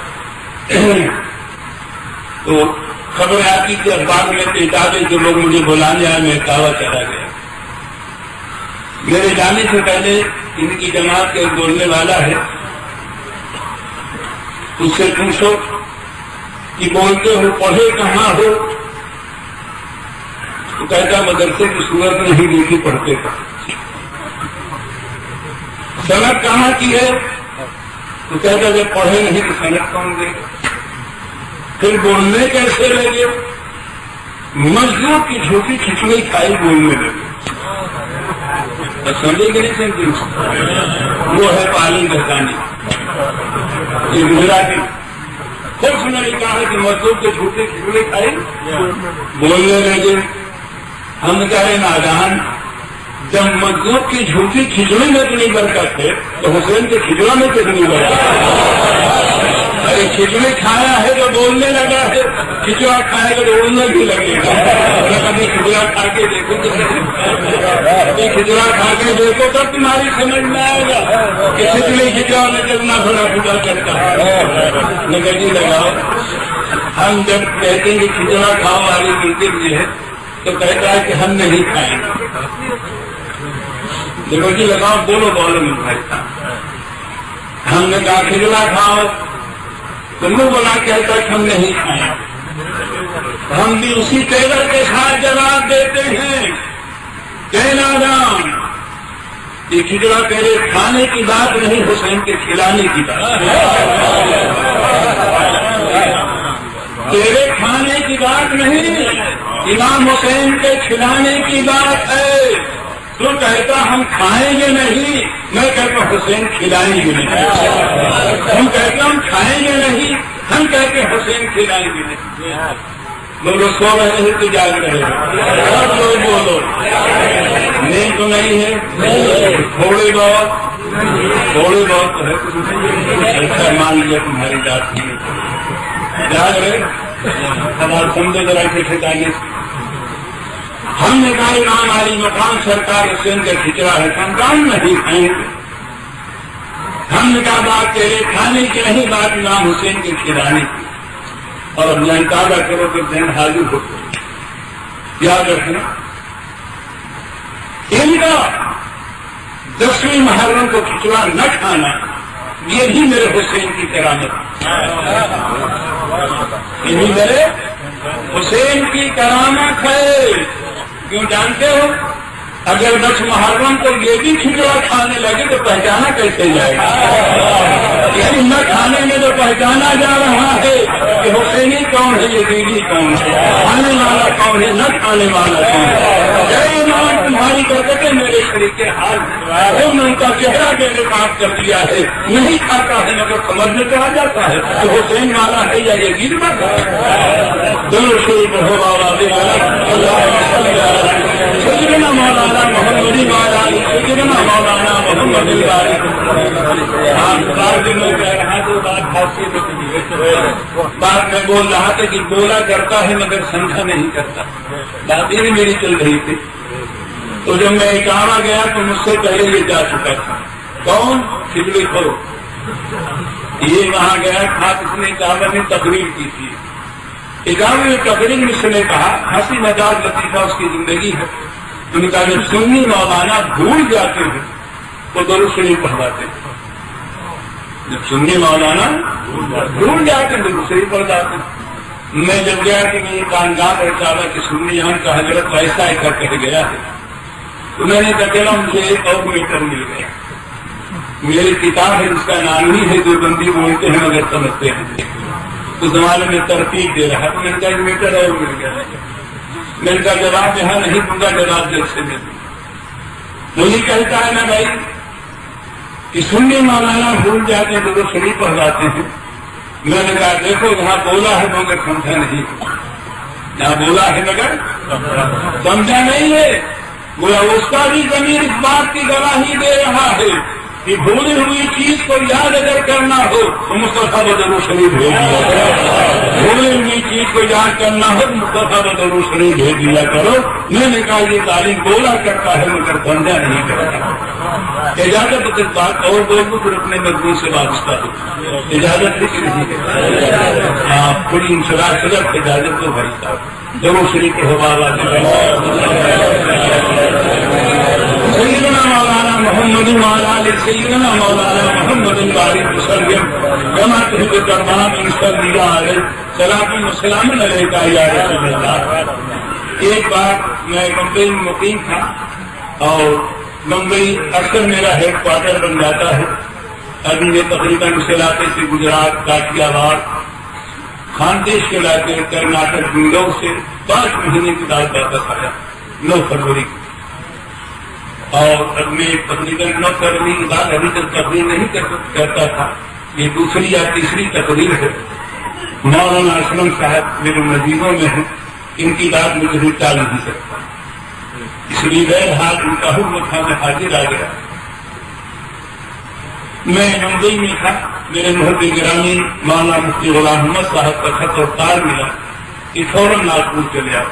تو خبر آتی تھی اخبار میں کتابیں جو لوگ مجھے بلانے آئے، میں کعبہ چلا گیا۔ میرے جانے سے پہلے ان کی جماعت کا ایک بولنے والا ہے، اس سے پوچھو کہ بولتے ہو پڑھے کہاں ہو؟ تو کہتا مدرسے کی صورت نہیں دیکھی پڑھتے تھا۔ صنعت کہاں کی ہے؟ تو کہتا جب پڑھے نہیں تو صنعت کون دے گا؟ پھر بولنے کیسے لگے؟ مزدور کی جھوٹی کھچڑی کھائی بولنے لگے۔ سمجھے کہ نہیں سمجھے؟ وہ ہے پالن بہتانی، یہ گجراتی خود نے کہا ہے کہ مزدور کے جھوٹی کھچڑی کھائی بولنے لگے۔ ہم کہے نادان، جب مزدور کی جھوٹی کھچڑی میں اتنی برکت ہے تو حسین کے کھچڑا میں کتنی برکت ہے؟ ارے کھچڑی کھایا ہے تو بولنے لگا ہے، کھچڑا کھائے گا تو اڑنے بھی لگے گا۔ کبھی کھچڑا کھا کے دیکھو، کبھی کھچڑا کھا کے دیکھو تب تمہاری سمجھ میں آئے گا کہ کھچڑی کھچڑا میں چلنا تھوڑا خدا کرتا ہے۔ نگڑی لگاؤ، ہم جب کہتے ہیں کہ کھچڑا کھاؤ والی منتر بھی ہے تو کہتا ہے کہ ہم نہیں کھائیں گے۔ دیکھو جی لگاؤ، بولو بولو میں بھائی صاحب، ہم نے کہا کھچڑا کھاؤ تو منہ بنا کہتا کہ ہم نہیں کھائیں۔ ہم بھی اسی ٹیلر کے ساتھ جواب دیتے ہیں کہ نادان، یہ کھچڑا تیرے کھانے کی بات نہیں، حسین کے کھلانے کی بات، تیرے کھانے کی بات نہیں، امام حسین کے کھلانے کی بات ہے۔ تو کہتا ہم کھائیں گے نہیں، میں کہتا حسین کھلائیں گے نہیں۔ ہم کہتے ہم کھائیں گے نہیں، ہم کہتے حسین کھلائیں گے نہیں۔ بولو سو رہے ہیں تو جاگ رہے ہیں، لوگ بولو نیند تو نہیں ہے، تھوڑے بہت تو ہے، ایسا مان لیا تمہاری بات نہیں جاگ رہے ہمارے سمجھے ذرا کے ٹھکانے۔ ہم نے کہا امام علی مقام سرکار حسین کا کھچڑا ہے، سنتان نہیں کھائیں گے۔ ہم نے کہا بات تیرے کھانے کی نہیں، بات امام حسین کے کھلانے کی، اور اب اندازہ کرو کہ ذہن حاضر ہو۔ یاد رکھنا ان کا 10ویں محرم کو کھچڑا نہ کھانا، یہ بھی میرے حسین کی کرامت، یہ بھی میرے حسین کی کرامت ہے۔ کیوں جانتے ہو؟ اگر 10 محرم کو یہ بھی کھچڑا کھانے لگے تو پہچانا کیسے جائے گا؟ اسی نہ کھانے میں تو پہچانا جا رہا ہے کہ حسینی کون ہے، یزیدی کون ہے، کھانے والا کون ہے، نہ کھانے والا کون ہے۔ جے ایمان تمہاری برکتیں میرے شریک کے حال میں ان کا چہرہ میرے پاس کر دیا ہے، نہیں کھاتا ہے مگر سمجھ میں تو آ جاتا ہے کہ حسین والا ہے یا یزید والا ہے۔ دونوں شریف ہو بابا سجدنا مولانا محمد سجدنا مولانا محمد بات میں بول رہا تھا کہ بولا کرتا ہے مگر سمجھا نہیں کرتا، بات یہ میری چل رہی تھی۔ تو جب میں اکاڑا گیا تو مجھ سے پہلے یہ جا چکا تھا، کون؟ کھچڑی کرو، یہ وہاں گیا تھا، اس نے کعبہ میں تقریر کی تھی، اکاڑے میں تقریر میں اس نے کہا، ہنسی مزاج لطیفہ اس کی زندگی ہے، ان کا جب سنی مولانا بھول جاتے ہیں تو درود شریف پڑھواتے ہیں، جب سنی مولانا بھول جاتے ہیں درود شریف پڑھ جاتے ہیں۔ میں جب گیا کہ میں خانقاہ پر کعبہ کی سنی یہاں کا حضرت ایسا ہی کر کے گیا ہے، تو میں نے کہا مجھے ایک اور میٹر مل گیا، میری کتاب ہے جس کا نام ہی ہے جو بندی بولتے ہیں مگر سمجھتے ہیں، اس زمانے میں ترتیب دے رہا، تو میں نے کہا میٹر اور مل گیا۔ میں ان کا جواب یہاں نہیں دوں گا، جواب جلسے میں دوں گا۔ وہی کہتا ہے نا بھائی کہ سنی مولانا بھول جاتے ہیں تو وہ شریف پڑھاتے ہیں۔ میں نے کہا دیکھو یہاں بولا ہے مگر سمجھا نہیں، یہاں بولا ہے مگر سمجھا نہیں ہے۔ گویا اس کا بھی ضمیر اس بات کی گواہی دے رہا ہے کہ بھولی ہوئی چیز کو یاد اگر کرنا ہو تو مصطفیٰ بدر شریف بھیج دیا کرو، بھولی ہوئی چیز کو یاد کرنا ہو تو مصطفیٰ بدر شریف بھیج دیا کرو۔ میں نے کہا یہ تعلیم بولا کرتا ہے مگر سمجھا نہیں کرتا۔ اجازت اس بات اور بول دوں پھر اپنے مضمون سے وابستہ ہو، اجازت ہے کہ نہیں؟ ہاں تھوڑی انشراح صدر اجازت دو بھائی صاحب، ضرور شریف ہو بابا سیدنا مولانا محمد مولانا سیدنا مولانا محمد الباری وسلم جماعت حزب کرمان صلی اللہ علیہ سلام وسلام علیہ یا رسول اللہ۔ ایک بار میں بمبئی میں مقیم تھا اور بمبئی اکثر میرا ہیڈ کوارٹر بن جاتا ہے۔ ابھی میں تقریباً اس علاقے سے گجرات کاٹیا واڑ خاندیش کے علاقے کرناٹک بنگاؤں سے 5 مہینے کی بعد واپس آیا 9 فروری کو، اور اب میں تقریباً 9 فروری کے بعد ابھی تک تقریر نہیں کرتا تھا، یہ دوسری یا تیسری تقریر ہے۔ مولانا اسلم صاحب میرے نزدیکوں میں ہیں، ان کی بات مجھے بھی ٹال نہیں سکتا، اس لیے غیر حال ان کا حکم تھا میں حاضر آ گیا۔ میں ممبئی میں تھا، میرے محب گرامی مولانا مفتی غلام محمد صاحب کا خط اور تار ملا کہ فوراً ناگپور چلے آؤ۔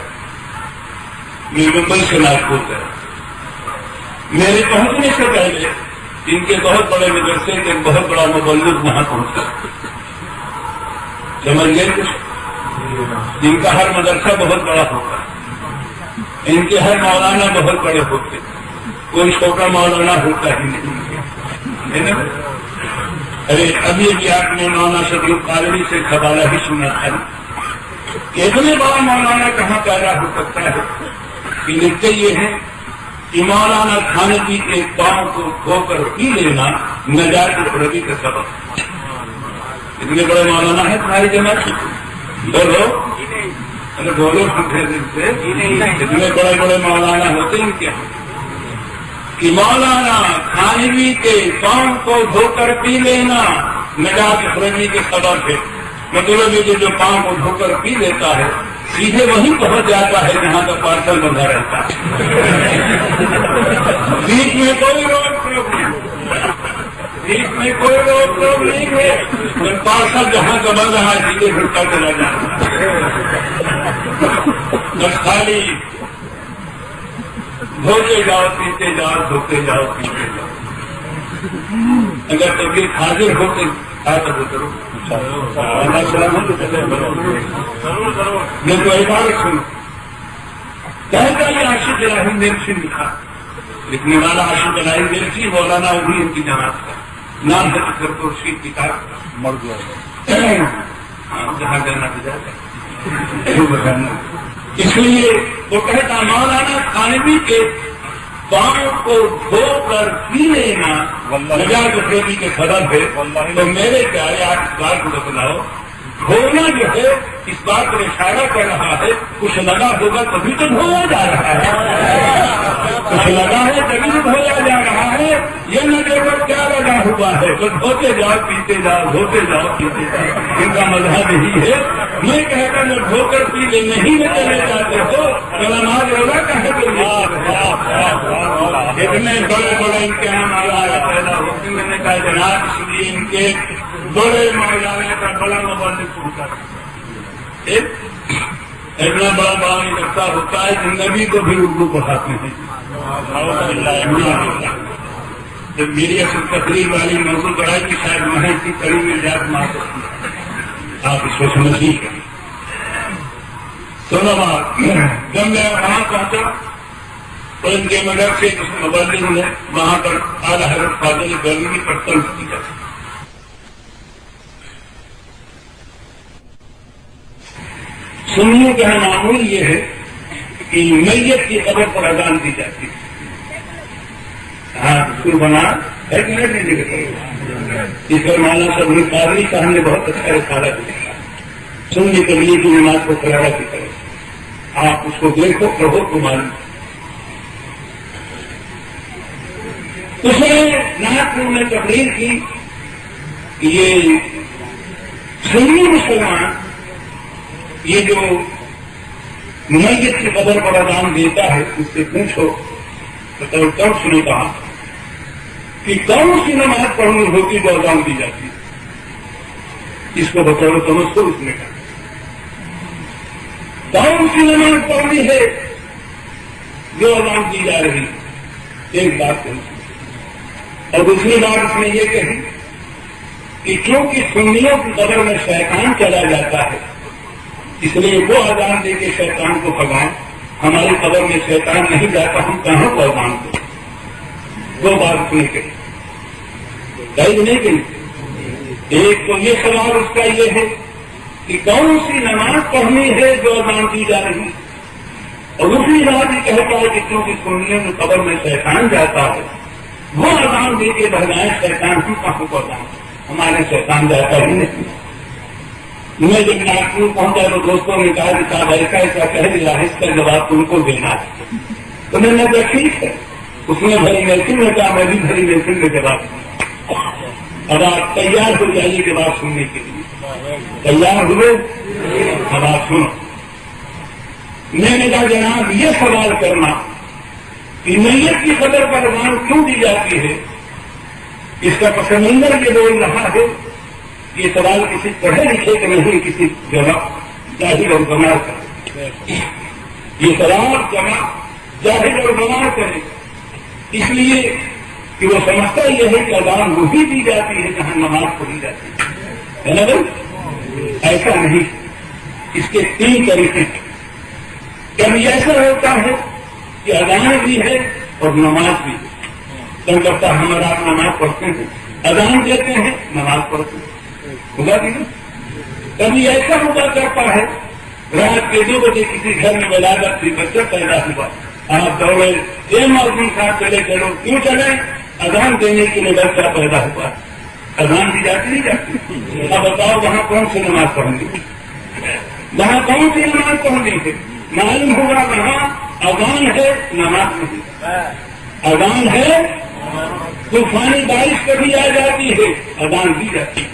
میں ممبئی سے ناگپور گیا۔ میرے پہنچنے سے پہلے ان کے بہت بڑے مدرسے کے بہت بڑا مبلغ وہاں پہنچا، سمجھ گئے کچھ؟ جن کا ہر مدرسہ بہت بڑا ہوتا ہے، ان کے ہر مولانا بہت بڑے ہوتے، کوئی چھوٹا مولانا ہوتا ہی نہیں، ارے ابھی ابھی آپ نے مولانا شبیر قادری سے حوالہ ہی سنا تھا کہ اتنے بڑا مولانا کہاں پیدا ہو سکتا ہے کہ لکھتے یہ ہیں کہ مولانا تھانوی کے پاؤں کو دھو کر پی لینا نجات ربی کا سبب۔ اتنے بڑے مولانا ہے تمہاری جماعت، بولو ارے بولو سے اتنے بڑے بڑے مولانا ہوتے ہیں کیا کہ مولانا تھانوی کے پاؤں کو دھو کر پی لینا نجات ربی کے سبب ہے۔ مطلب یہ جو پاؤں کو دھو کر پی لیتا ہے سیدھے وہیں پہنچ جاتا ہے جہاں کا پارسل بندھا رہتا ہے، بیچ میں کوئی روک ٹوک نہیں، بیچ میں کوئی روک ٹوک نہیں ہے، پارسل جہاں کا بن رہا ہے سیدھے گھٹتا چلا جاتا ہے، بس خالی دھوتے جاؤ پیتے جاؤ دھوتے جاؤ پیتے جاؤ۔ اگر طبیعت حاضر ہوتے آتا کرو میں تو عبارت سنو کہتا یہ عاشق الہی میرسی لکھا، لکھنے والا عاشق الہی میرسی مولانا وہی ان کی جماعت کا نام ہے، پھر تو اس کی کتاب مر گیا جہاں جانا جاتا۔ اس لیے وہ کہتا مولانا تھانوی کے پاؤں کو دھو کر پی لینا نجات ربی کے سبب ہے۔ تو میرے پیارے آپ اس بات کو بتلاؤ، دھونا جو ہے اس بات پر اشارہ کر رہا ہے کچھ لگا ہوگا تبھی تو دھویا جا رہا ہے، کچھ لگا ہے تبھی تو دھویا جا رہا ہے، یہ نہ دیکھو کیا لگا ہوا ہے، تو دھوتے جاؤ پیتے جاؤ دھوتے جاؤ پیتے جاؤ، ان کا مذہب یہی ہے۔ یہ کہتا میں دھو کر پی لے نہیں میں چلے جاتے ہو تو نماز روزہ کہاں کے اتنے بڑے بڑے امتحان والا پیدا ہوتے، میں نے کہا جناب اس لیے ان کے بڑے مولانا کا بڑا مبلغ پہنچا، اتنا بڑا بڑا مدرسہ ہوتا ہے کہ نبی کو بھی اردو پڑھاتے ہیں۔ جب میری اصل تقریر والی موضوع بڑھائی کی شاید وہیں کی کڑی میں جات مار سکتی ہے، آپ اس کو سمجھیے گا۔ سنو بات، جب میں وہاں پہنچا تو ان کے مدرسے کے مبلغ نے وہاں پر اعلیٰ حضرت فاضل گرمی پر طلب کیا۔ سنیوں کا معمول یہ ہے کہ میت کی قبر پر اذان دی جاتی ہے۔ ہاں اسکول بنا ہے کہ نہیں، اس پر مولانا شبیر قادری صاحب نے بہت اچھا رسالہ لکھا، سنی تبلیغ کی نماز کو قرارہ کی طرف آپ اس کو دیکھو پڑھو تو معلوم. اس نے ناگپور میں تقریر کی کہ یہ سنی مسلمان یہ جو میت کی قبر پر اذان دیتا ہے اس سے پوچھو تو اس نے کہا کہ کون سی نماز پڑھنی ہوتی جو اذان دی جاتی ہے. اس کو بطور تمسکر اس نے کہا کون سی نماز پڑھنی ہے جو اذان دی جا رہی ہے. ایک بات کہی اور دوسری بات اس نے یہ کہی کہ کیونکہ سنیوں کی قبر میں شیطان چلا جاتا ہے اس لیے وہ اذان دے کے شیطان کو بھگائیں. ہماری قبر میں شیطان نہیں جاتا ہم کہاں کو اذان دیں. دو بات اس نے کہی نہیں کہی. ایک تو یہ سوال اس کا یہ ہے کہ کون سی نماز پڑھنی ہے جو اذان دی جا رہی ہے اور دوسری بات یہ کہتا ہے کہ کیونکہ سنیوں کی قبر میں شیطان جاتا ہے وہ اذان دے کے بھگائیں شیطان ہم کہاں کو اذان ہمارے شیطان جاتا ہی نہیں. میں جب ناگپور پہنچا تو دوستوں نے کہا کہ صاحب ایسا کہہ دیا ہے اس کا جواب تم کو دینا ہے. تو میں نے کہا ٹھیک ہے. اس نے بھری محفل میں کہا میں بھی بھری محفل میں جواب دوں. اب آپ تیار ہو جائیے جواب سننے کے لیے. تیار ہوئے؟ اب آپ سنو. میں نے کہا جناب یہ سوال کرنا کہ میت کی قبر پر اذان کیوں دی جاتی ہے اس کا پس منظر یہ بول رہا ہے. یہ سوال کسی پڑھے لکھے کا نہیں کسی جاہل اور گمار کا. یہ سوال جاہل اور گمار کرے اس لیے کہ وہ سمجھتا یہ ہے کہ اذان وہی دی جاتی ہے جہاں نماز پڑھی جاتی ہے نا بھائی. ایسا نہیں. اس کے تین طریقے. کبھی ایسا ہوتا ہے کہ اذان بھی ہے اور نماز بھی ہے. کب کرتا ہم اور آپ نماز پڑھتے ہیں اذان دیتے ہیں نماز پڑھتے ہیں ہوگا بھی نا. کبھی ایسا ہوا کرتا ہے رات کے 2 بجے کسی گھر میں ولادت تھی بچہ پیدا ہوا آپ دوڑے یہ مردوں صاحب چلے چلو کیوں چلے اذان دینے کے لیے بچہ پیدا ہوا. اذان دی جاتی نہیں جاتی. اب بتاؤ وہاں کون سی نماز پڑھنی وہاں کون سی نماز پڑھنی ہے. معلوم ہوگا وہاں اذان ہے نماز نہیں. اذان ہے طوفانی بارش کبھی آ جاتی ہے اذان دی جاتی ہے.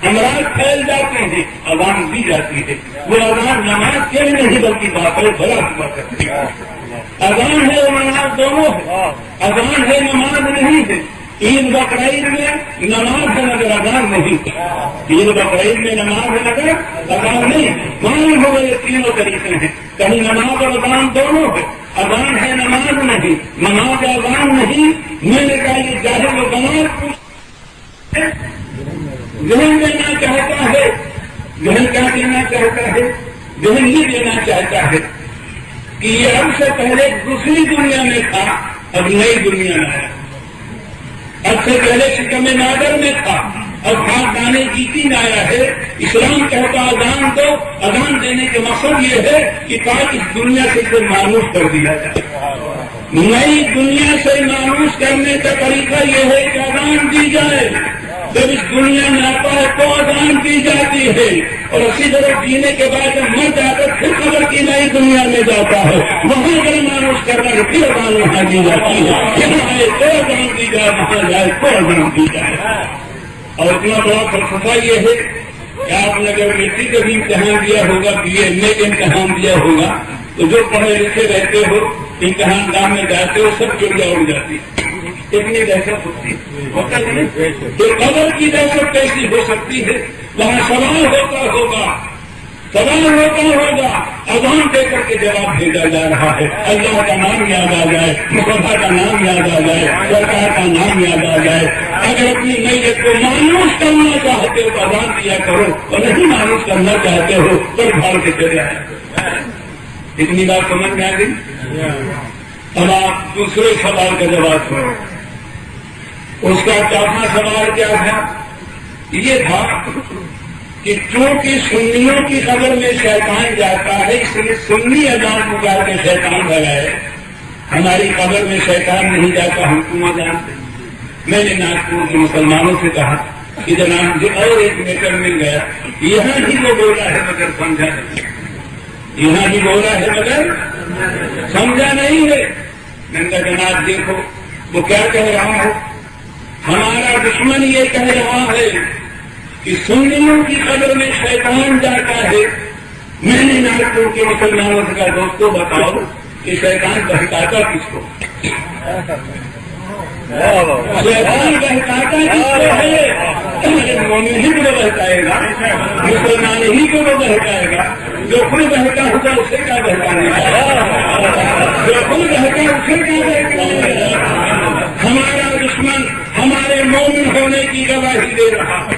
امراض پھیل جاتے ہیں اذان دی جاتی ہے. وہ اذان نماز کے لیے نہیں بلکہ باقی بڑا ہوا کرتی ہے. اذان ہے اور نماز دونوں ہے. اذان ہے نماز نہیں ہے. عید بقرعید میں نماز ہے مگر اذان نہیں. عید بقرعید میں نماز ہے مگر اذان نہیں. معلوم ہوگا یہ تینوں طریقے ہیں. کہیں نماز اور اذان دونوں ہے. اذان ہے نماز نہیں نماز اذان نہیں. میں نے کہا یہ جاہل و گمار ذہن دینا چاہتا ہے. ذہن کیا دینا چاہتا ہے. ذہن یہ دینا چاہتا ہے کہ یہ اب سے پہلے دوسری دنیا میں تھا اب نئی دنیا میں آیا. اب سے پہلے شکم نادر میں تھا اب ہاتھ دانے جیتی میں آیا ہے. اسلام کہتا اذان دو. اذان دینے کے مقصد یہ ہے کہ تاکہ اس دنیا سے اسے مانوس کر دیا جائے. نئی دنیا سے مانوس کرنے کا طریقہ یہ ہے کہ اذان دی جائے. جب اس دنیا میں آتا ہے تو اذان دی جاتی ہے اور اسی طرح جینے کے بعد جب مر جا کر پھر قبر کی نئی دنیا میں جاتا ہے وہاں اگر مانوس کرنا ہے پھر اذان وہاں دی جاتی ہے. یہاں آئے تو اذان دی جائے وہاں جائے تو اذان دی جائے. اور اتنا بڑا فلسفہ یہ ہے کہ آپ نے اگر مٹی کا بھی امتحان دیا ہوگا BA کا امتحان دیا ہوگا تو جو پڑھے لکھے رہتے ہو امتحان گاہ میں جاتے ہو سب چڑیا اڑ جاتی اتنی دہشت ہوتی ہے. تو قبر کی دہشت کیسی ہو سکتی ہے. وہاں سوال ہوگا اذان دے کر کے جواب بھیجا جا رہا ہے. اللہ کا نام یاد آ جائے مصطفیٰ کا نام یاد آ جائے سرکار کا نام یاد آ جائے. اگر اپنی میت کو مانوس کرنا چاہتے ہو تو اذان دیا کرو اور نہیں مانوس کرنا چاہتے ہو تو بھاڑ کے چلے آئے. اتنی بات سمجھ میں آ گئی. اب آپ دوسرے سوال کا جواب کرو. اس کا چوتھا سوال کیا تھا. یہ تھا کہ چونکہ سنیوں کی قبر میں شیطان جاتا ہے اس لیے سنی اذان پکار کے شیطان لگائے. ہماری قبر میں شیطان نہیں جاتا ہم کیوں جانتے. میں نے ناگپور کے مسلمانوں سے کہا کہ جناب مجھے اور ایک میٹر مل گیا. یہاں ہی وہ بولا ہے مگر سمجھا نہیں. یہاں بھی بولا ہے مگر سمجھا نہیں ہے. نندا جناب دیکھو وہ کیا کہہ رہا ہو. ہمارا دشمن یہ کہہ رہا ہے کہ سنیوں کی قبر میں شیطان جاتا ہے. میں نے ناگپور کے مسلمانوں سے کہا دوستوں بتاؤ کہ شیطان بہکاتا کس کو؟ شیطان بہکاتا کس کو ہے؟ مومن ہی کو بہکائے گا, مسلمان ہی کو بہکائے گا. جو خود بہتا ہوگا اسے کیا بہکانے گا؟ جو خود بہتا اسے کیا بہکانے گا؟ ہمارا دشمن ہمارے مومن ہونے کی گواہی دے رہا ہے.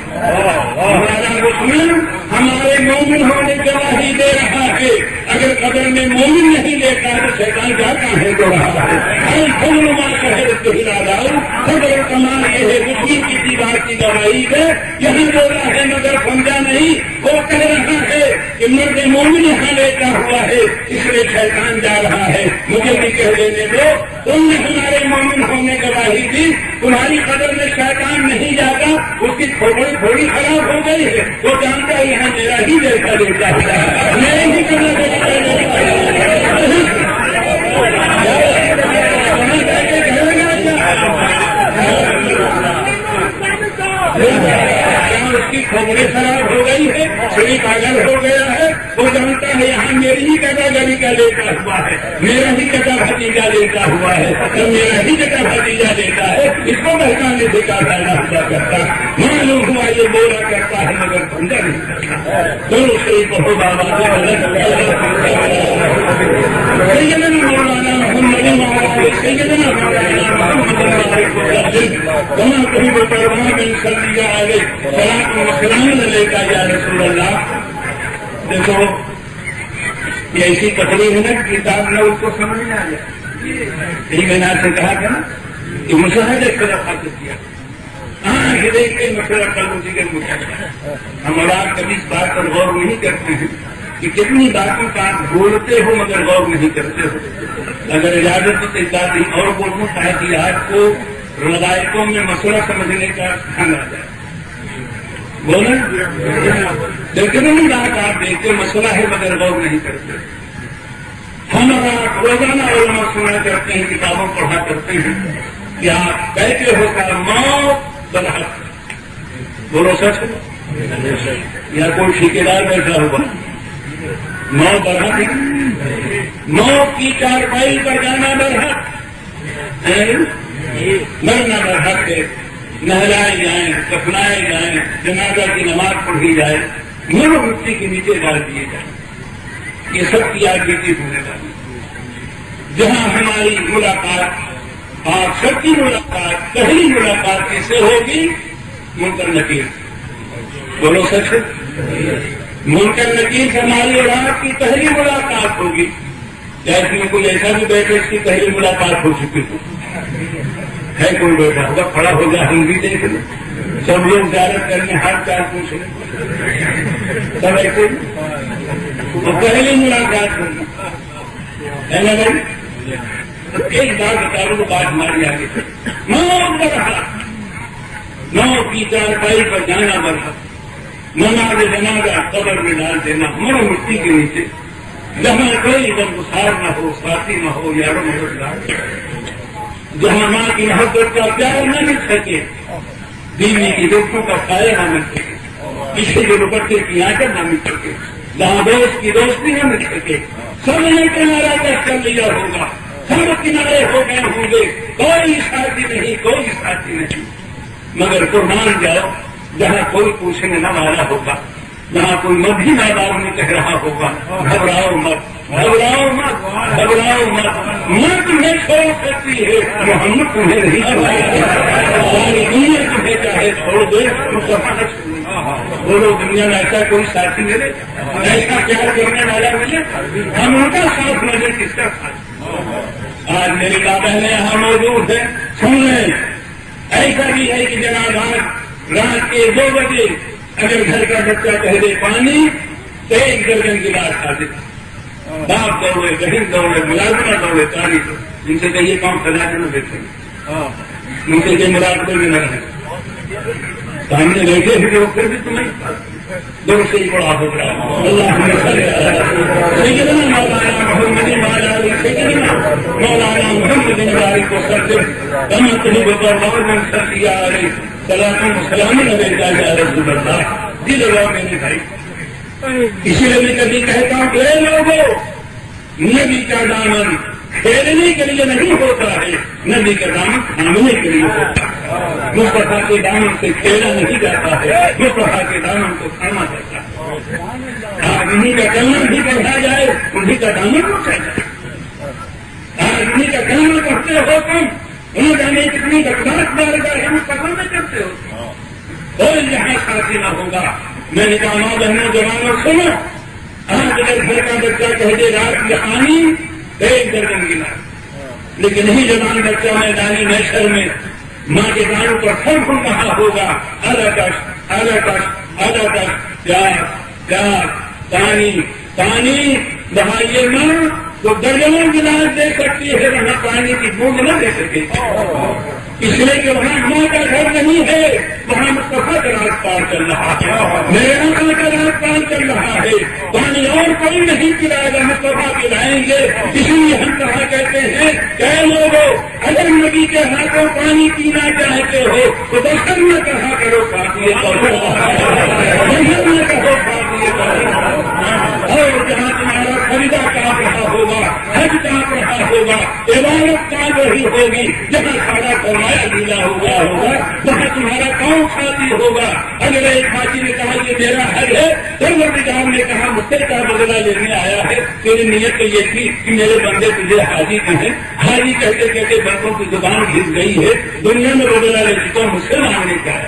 ہمارا دشمن ہمارے مومن ہونے کی گواہی دے رہا ہے. اگر قبر میں مومن نہیں لیتا تو شیطان کیا کہاں دے رہا ہے؟ قبر کمال یہ ہے دشمن کی دیوار کی گواہی دے. یہاں بول رہا ہے مگر سمجھا نہیں. وہ کہہ رہا ہے کہ مرد مومن یہاں لیتا ہوا ہے اس لیے شیطان جا رہا ہے. مجھے بھی کہہ دینے دو, تم نے ہمارے مومن ہونے گواہی دی, تمہاری قبر میں شیطان نہیں جاتا, اس کی تھوڑی خراب ہو گئی ہے. وہ جانتا ہے یہاں میرا ہی جیسا لیتا ہے, میں ہی اس کی کھوپڑی خراب ہو گئی ہے, شری پاگل ہو گیا ہے. وہ جانتا ہے یہاں میری ہی کٹا گلی کا لیتا ہوا ہے, میرا ہی کٹا بھتیجا لیتا ہوا ہے, اور میرا ہی کٹا بھتیجا لیتا ہے. اس کو بہکانے سے کیا فائدہ ہوا کرتا, معلوم ہوا یہ بولا کرتا ہے مگر سمجھا نہیں کرتا. دونوں سے بہت مولانا محمد سیدنا مولانا محمد کہیں بتروا میں سلیا آ گئی سلام مسلمان لے کا یا رسول اللہ. دیکھو یہ ایسی تقریر ہے نا کتاب نہ اس کو سمجھ میں آ جائے. یہی میں نے آپ سے کہا تھا نا کہ مشاہدے کا حاصل کیا, ہاں یہ دیکھ کے مشورہ کر لو جی. ہم اور آپ کبھی اس بات پر غور نہیں کرتے ہیں کہ کتنی باتوں کا آپ بولتے ہو مگر غور نہیں کرتے ہو. اگر اجازت ہو تو ایک بات نہیں اور بولوں تاکہ آپ کو روایتوں میں مسئلہ سمجھنے کا دھیان آ جائے. بولیں لیکن نہیں بات آپ دیکھتے مسئلہ ہے مگر غور نہیں کرتے. ہم روزانہ علماء سنا کرتے ہیں, کتابوں پڑھا کرتے ہیں کہ آپ بیٹھے ہو کر موت برحق, بولو سچ یا کوئی ٹھیکیدار بیٹھا ہوگا, موت برحق, موت کی چارپائی پر جانا برحق, مرنا برحق ہے. نہلائے جائیں, کفنائے جائیں, جنازہ کی نماز پڑھی جائے, مر مٹی کے نیچے ڈال دیے جائیں. یہ سب کی آگے ہونے والی جہاں ہماری ملاقات اور سب کی ملاقات پہلی ملاقات کس سے ہوگی؟ منکر نکیر. بولو سچ, منکر نکیر سے ہماری اولاد کی پہلی ملاقات ہوگی. یا اس میں کوئی ایسا بھی بیٹھے اس کی پہلی ملاقات ہو چکی ہو ہے, کوئی بیٹھا ہوگا کھڑا ہو جائے ہم بھی دیکھ لیں. سب لوگ زیارت کرنے ہاتھ چار پوچھ لیں سب ایسے تو پہلی ملاقات ہوگی ہے نا بھائی. ایک بات بتا دوں تو بات ہماری آگے موت برحق, موت کی چارپائی پر جانا برحق, نماز جنازہ قبر میں ڈال دینا مر مٹی کے نیچے جہاں کوئی غمگسار نہ ہو, ساتھی نہ ہو, یار مددگار, جہاں ماں کی محبت کا پیار نہ مل سکے, بیوی کی دوستوں کا سایہ نہ مل سکے, کسی کے دوپٹے کی آنچل نہ مل سکے, جہاں دوست کی دوستی نہ مل سکے, سب نے کنارا دست کر لیا ہوگا, سب کنارے ہو گئے ہوں گے, کوئی ساتھی نہیں, کوئی ساتھی نہیں. مگر تو مان جاؤ جہاں کوئی پوچھنے نہ والا ہوگا, جہاں کوئی مدھی میدان میں کہہ رہا ہوگا گھبراؤ مت, گھبراؤ مت, گھبراؤ مت, مت تمہیں چھوڑ سکتی ہے, محمد تمہیں نہیں چھوڑے, ساری دنیا تمہیں چاہے چھوڑ دے تو کہاں نہ چھوڑے. بولو دنیا میں ایسا کوئی ساتھی ملے, ایسا پیار کرنے والا ملے, ہم ان کا ساتھ ملے کس کا ساتھ. آج میری ماں بہنیں یہاں موجود ہیں, سن لیں ایسا بھی ہے کہ جناب رات کے 2 بجے اگر گھر کا بچہ کہہ دے پانی تو 1 درجن گلاس کھا دے. باپ دوڑے, بہن دوڑے, ملازمہ دوڑے, تاریخ جن سے کہیے کام سجا کے نہ دیکھیں, ان سے کہ مراقبے میں نہ رہیں, سامنے بیٹھے ہوئے وہ پھر بھی تمہیں دور سے ہی بڑا ہو رہا ہے سیدنا مولانا محمد والی سیدنا مولانا محمد والی کو سرد کمت ہی بطور من سریا علیہ سلام سلام علیکہ یا رسول اللہ. جی لوگوں میں نے بھائی اسی لیے میں کبھی کہتا ہوں اے لوگوں نبی کا دامن کھیلنے کے لیے نہیں ہوتا ہے، نبی کا دامن تھامنے کے لیے ہوتا ہے. مصطفیٰ کے دامن سے کھیلا نہیں جاتا ہے، مصطفیٰ کے دامن کو تھاما جاتا ہے. آج انہیں کا کلمہ بھی پڑھا جائے انہیں کا دامن پوچھا جائے. آج انہیں کا کلمہ پڑھتے ہو تم انہیں جانے کتنی بکواس مار کر ہم پسند کرتے ہو. کوئی یہاں ساتھی نہ ہوگا. میں نے کہا ماں بہنوں جوانوں سنو، آج اگر گھر کا بچہ کہہ دے رات کی آنی ایک درجن گنا، لیکن نہیں جوان بچہ میدانی محشر میں ماں کے دانوں پر پھل پھول رہا ہوگا آدھا کش آدھا کش آدھا کش پیار پانی پانی بہائیے ماں تو درجنوں گلاس دے سکتی ہے، وہاں پانی کی بوند نہ دے سکے. اس لیے کہ وہاں ماں کا گھر نہیں ہے، وہاں مصطفیٰ کا راز پار چل رہا ہے، میرے آقا کا راز پار چل رہا ہے. پانی اور کوئی نہیں پلائے گا، مصطفیٰ پلائیں گے. اسی لیے ہم کہا کہتے ہیں کہ لوگوں اگر نبی کے ہاتھوں پانی پینا چاہتے ہو تو بشر نہ کہا کرو کافی نہ کہو کافی. اور جہاں تمہارا خریدا کاپ رہا ہوگا، حج کاپ رہا ہوگا، عبادت کاپ رہی ہوگی، جہاں کھانا فرمایا ڈھیلا ہوا ہوگا وہاں تمہارا کام کھاتی ہوگا. اگر ایک حاجی نے کہا یہ میرا حج ہے، پروردگار نے کہا مجھ سے کا بدلہ لینے آیا ہے، تیری نیت تو یہ تھی کہ میرے بندے تجھے حاجی کہیں. حاجی کہتے کہتے بندوں کی زبان گھس گئی ہے، دنیا میں بدلہ لے چکا مجھ سے مانگنے کا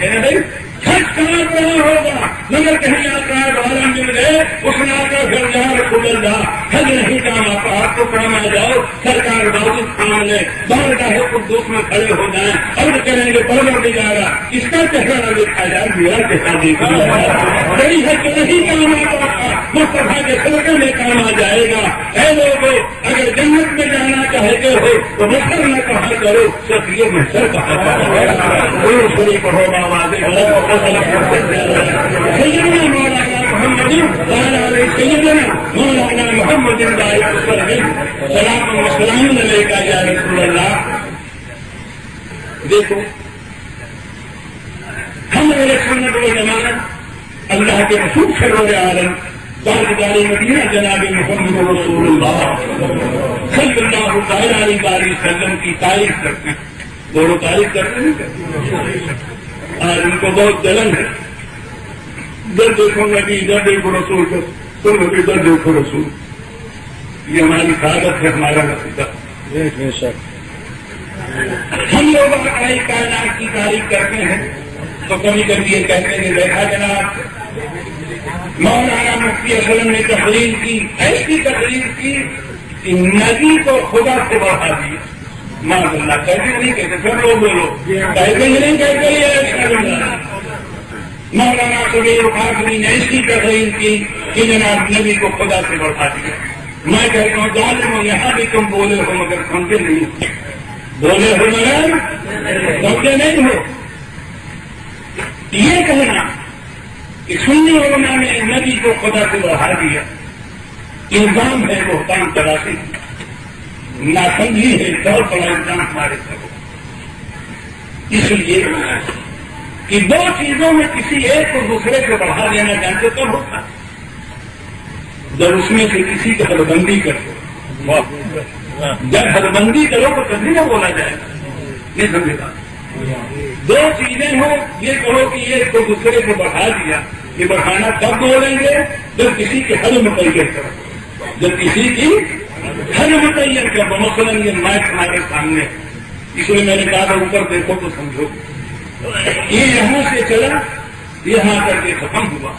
ہے بھائی. حج کہاں کرنا ہوگا مگر کہیں آقا والا مل گئے اس نے آقا گھر جا رسول اللہ حج نہیں کام آتا آپ کو کام آ جاؤ سرکار باؤ کام لے بار گاہے قدوس میں کھڑے ہو جائیں اب کریں گے پروردگارا اس کا چہرہ نہ دیکھا جائے میرا چہرہ دیکھا بڑی حج نہیں کام آتا مصطفیٰ کے صدقے میں کام آ جائے گا. اے لوگوں اگر جنت میں جانا چاہتے ہو تو محشر نہ کہا کرو صرف یہ محشر کہا کرو. شریف ہو بابا سیدنا مولانا محمد سیدنا مولانا محمد سلام وسلام علیکہ یا رسول اللہ. دیکھو ہم سنت و جماعت اللہ کے رسول سرور عالم تاجدار مدینہ جناب محمد رسول اللہ صلی اللہ علیہ وسلم کی تعریف کرتے ہیں. دونوں تعریف کرتے ہیں اور ان کو بہت جلن ہے. ادھر دیکھو نبی ادھر دیکھو رسول کو تم ادھر دیکھو رسول. یہ ہماری سعادت ہے ہمارا نصیبہ. ہم لوگ آئی کائنات کی تعریف کرتے ہیں تو کبھی کبھی یہ کہتے ہیں دیکھا جناب مولانا مفتی اسلم نے تقریر کی ایسی تقریر کی کہ نبی کو خدا سے بڑھا دیا. ماں اللہ کہتے نہیں کہتے سب لوگ بولو کہتے نہیں کہتے یہ مولانا کبیر خاصری نے ایسی تقریر کی کہ جناب نبی کو خدا سے بڑھا دیا. میں کہتا ہوں ظالم ہوں یہاں بھی تم بولے ہو مگر سمجھے نہیں بولے ہو مگر سمجھے نہیں ہو. یہ کہنا کہ سنی علماء نے نبی کو خدا سے بڑھا دیا الزام ہے وہ کام تلاشی ناسمجھی ہے بہت بڑا الزام ہمارے سب. اس لیے کہ دو چیزوں میں کسی ایک کو دوسرے کو بڑھا دینا جانتے تو ہوتا جب اس میں سے کسی کی حد بندی کرو. جب حد بندی کرو تو کبھی نہ بولا جائے گا. نہیں سمجھے گا دو چیزیں ہوں یہ کہو کہ ایک کو دوسرے کو بڑھا دیا. یہ بڑھانا تب بولیں گے جب کسی کے حد متعین کرو. جب کسی کی حد متعین کرو مثلاً یہ مائک ہمارے سامنے اس لیے میں نے کہا تھا اوپر دیکھو تو سمجھو. یہ یہاں سے چلا یہاں کر کے ختم ہوا.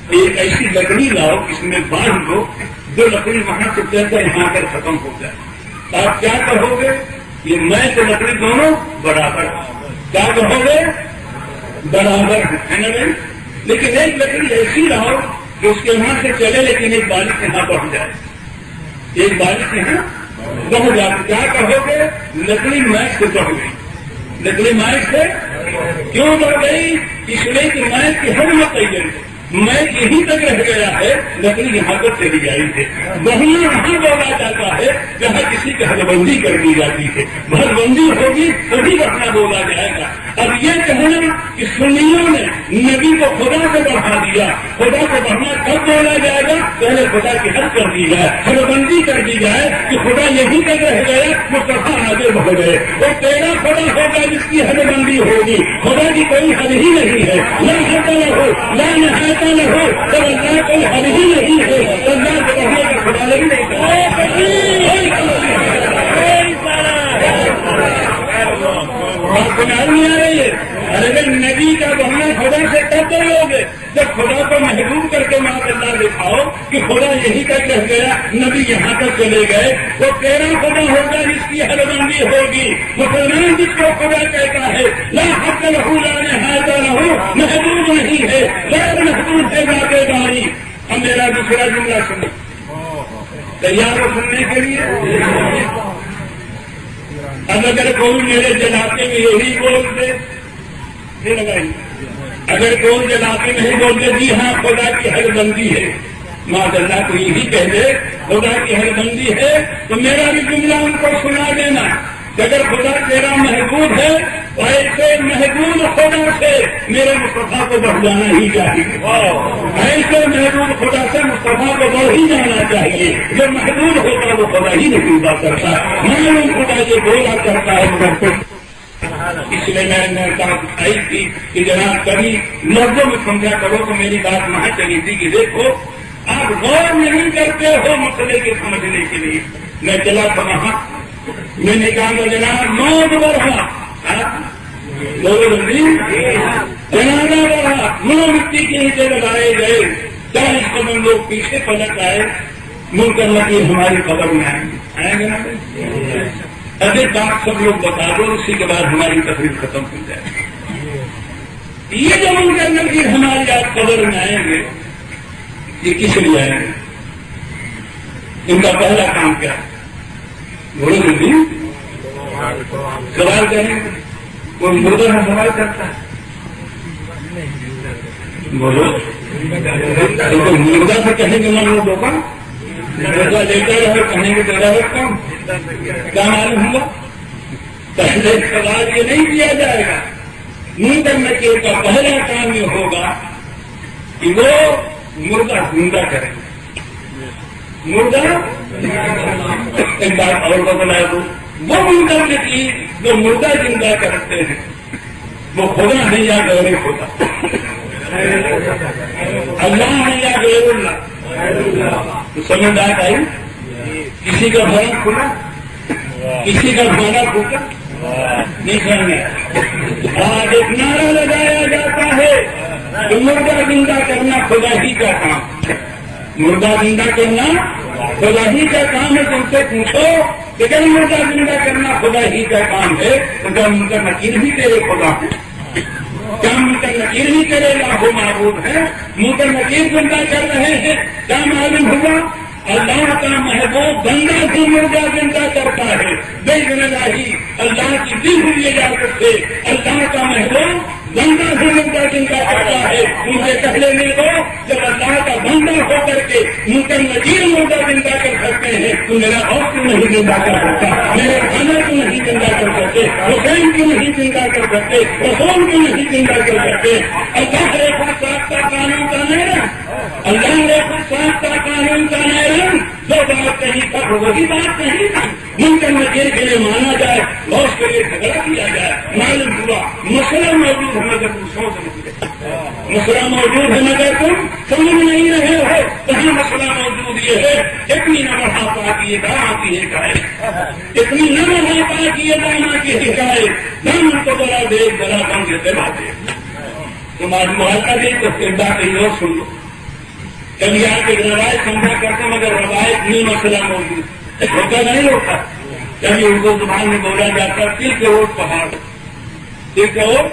ایک ایسی لکڑی لاؤ اس میں باندھ دو جو لکڑی وہاں سے چل کر یہاں کر ختم ہو جائے. آپ کیا کہو گے یہ میں تو لکڑی دونوں برابر. کیا کہو گے برابر ہے نا بھائی. لیکن ایک لکڑی ایسی لاؤ کہ اس کے وہاں سے چلے لیکن ایک بارش یہاں پہنچ جائے. ایک بارش یہاں بہت جائے. کیا کہو گے لکڑی مائک سے چڑھ گئی. لکڑی مائک سے کیوں بڑھ گئی؟ اس لیے کہ میں کی حد متعین میں یہیں تک رہ گیا ہے، لیکن یہاں تک چلی آئی ہے۔ وہیں وہاں بولا جاتا ہے جہاں کسی کی حد بندی کر دی جاتی ہے، حد بندی ہوگی تبھی وہاں بولا جائے گا۔ اب یہ کہنا کہ سنیوں نے نبی کو خدا سے بڑھا دیا، خدا سے بڑھنا کب بولا جائے گا؟ پہلے خدا کی حد کر دی جائے، حد بندی کر دی جائے کہ خدا یہیں تک رہ گیا، مصطفیٰ آگے بڑھ گئے۔ وہ تیرا خدا ہوگا جس کی حد بندی ہوگی، خدا کی کوئی حد ہی نہیں ہے، نہ حد ہو نہ نہایت نہ ہو، جب اللہ کوئی حد ہی نہیں ہے تو اللہ سے بڑھنے کا خدا نہیں نہیں آ رہی ہے۔ ارے نبی کا بہنا خدا سے کب کرو گے؟ جب خدا کو محبوب کر کے ماں اللہ دکھاؤ کہ خدا یہی تک رہ گیا، نبی یہاں تک چلے گئے، وہ تیرا خدا ہوگا جس کی حد بندی ہوگی۔ مسلمان جس کو خدا کہتا ہے لا حد لہو لا نہایت لہو، محدود نہیں ہے، غیر محدود ہے ذات داری۔ اب میرا دوسرا جملہ سنیں، تیار ہو سننے کے لیے؟ اب اگر کوئی میرے جلاتے میں یہی بول دے، اگر کوئی جلاتے نہیں بولتے جی ہاں خدا کی حد بندی ہے، ماں اللہ کو یہی کہہ دے خدا کی حد بندی ہے، تو میرا بھی جملہ ان کو سنا دینا کہ اگر خدا تیرا محبوب ہے تو ایسے محبوب خدا سے میرے مصطفیٰ کو بڑھ جانا ہی چاہیے، ایسے محبوب خدا سے مصطفیٰ کو بڑھ ہی جانا چاہیے۔ جو محبوب ہوتا وہ خدا ہی نہیں ہوا کرتا، معلوم خدا یہ بولا کرتا ہے مگر اس لیے میں نے بات آئی تھی کہ جناب کبھی لفظوں میں سمجھا کرو تو میری بات وہاں چلی تھی کہ دیکھو آپ غور نہیں کرتے ہو مسئلے کے سمجھنے کے لیے۔ میں چلا تھا وہاں، میں نے کہا جناب 9 برہا جنازہ بڑھا، 9 مٹی کے نیچے لگائے گئے، 40 قدم لوگ پیچھے پلٹ آئے، منکر نکیر ہماری خبر میں آئیں گے نا؟ ابھی بات سب لوگ بتا دو، اسی کے بعد ہماری تقریر ختم ہو جائے۔ یہ جو منکر نکیر ہماری آج خبر میں آئیں گے، یہ کس لیے آئیں گے؟ ان کا پہلا کام کیا ہے؟ بولو جلدی سوال کریں گے، کوئی مردہ میں سوال کرتا ہے؟ بولو مردہ سے کہیں گے من لوگوں کا مردہ لیتا رہے، کہیں گے تیرا رکھتا ہوں، کیا معلوم ہوگا؟ پہلے سوال یہ نہیں کیا جائے گا، منکر نکیر کا پہلا کام یہ ہوگا کہ وہ مردہ زندہ کریں گے۔ مردہ ایک بات اور بتلا دوں، وہ منکر نکیر جو مردہ زندہ کرتے ہیں وہ خدا نہیں یا غیر خدا، اللہ ہے یا غیر اللہ؟ تو سمجھ آئی؟ کسی کا بھرم کھلا، کسی کا بھانا پھوٹا نہیں سمجھے۔ آج ایک نعرہ لگایا جاتا ہے کہ مردہ زندہ کرنا خدا ہی کا کام، مردہ زندہ کرنا خدا ہی کا کام ہے۔ تم سے پوچھو کہ اگر مردہ زندہ کرنا خدا ہی کا کام ہے تو کیا منکر نکیر بھی تیرے خدا ہے؟ کیا منکر نکیر بھی تیرے لاہ معبود ہے؟ منکر نکیر زندہ کر رہے ہیں، کیا معلوم ہوا؟ اللہ کا محبوب بندہ سے مردہ زندہ کرتا ہے، بے گناہی اللہ کی دی ہوئی اجازت سے اللہ کا محبوب بندہ سے مردہ زندہ کرتا ہے۔ مجھے پہلے میں دو، جب اللہ کا بندہ ہو کر کے منکر نکیر مردہ زندہ کر سکتے ہیں تو میرا اور کیوں نہیں زندہ کر سکتا؟ میرے کھانا کیوں نہیں زندہ کر سکتے؟ حسین کیوں نہیں زندہ کر سکتے؟ رسول کیوں نہیں زندہ کر سکتے؟ اللہ ریخا صاحب کا قانون کا نہیں، اللہ ریخا صاحب کا قانون کا نہیں، جو بات کہیں تک وہی بات نہیں تھی۔ منکر نکیر کے لیے مانا جائے، لوس کے لیے جھگڑا کیا جائے، معلوم ہوا مسئلہ موجود ہے مگر تم سمجھ نہیں، مسئلہ موجود ہے مگر تم سمجھ نہیں رہے ہو۔ کہیں مسئلہ موجود یہ ہے، اتنی نہ بڑھا پاتی دانا کی حکایت، اتنی نہ بڑھا پاتی دانا کی حکایت، دم کو بڑا دے بڑا دم سے دلا دے۔ تمہاری محلہ دے تو پھر بات کہیں اور سن لو۔ کبھی آپ ایک روایت سمجھا کرتے مگر روایت نہیں مسئلہ موجود ہوتا نہیں ہوتا۔ کبھی اردو زبان میں بولا جاتا تل کے اوٹ پہاڑ، تل کے اوٹ،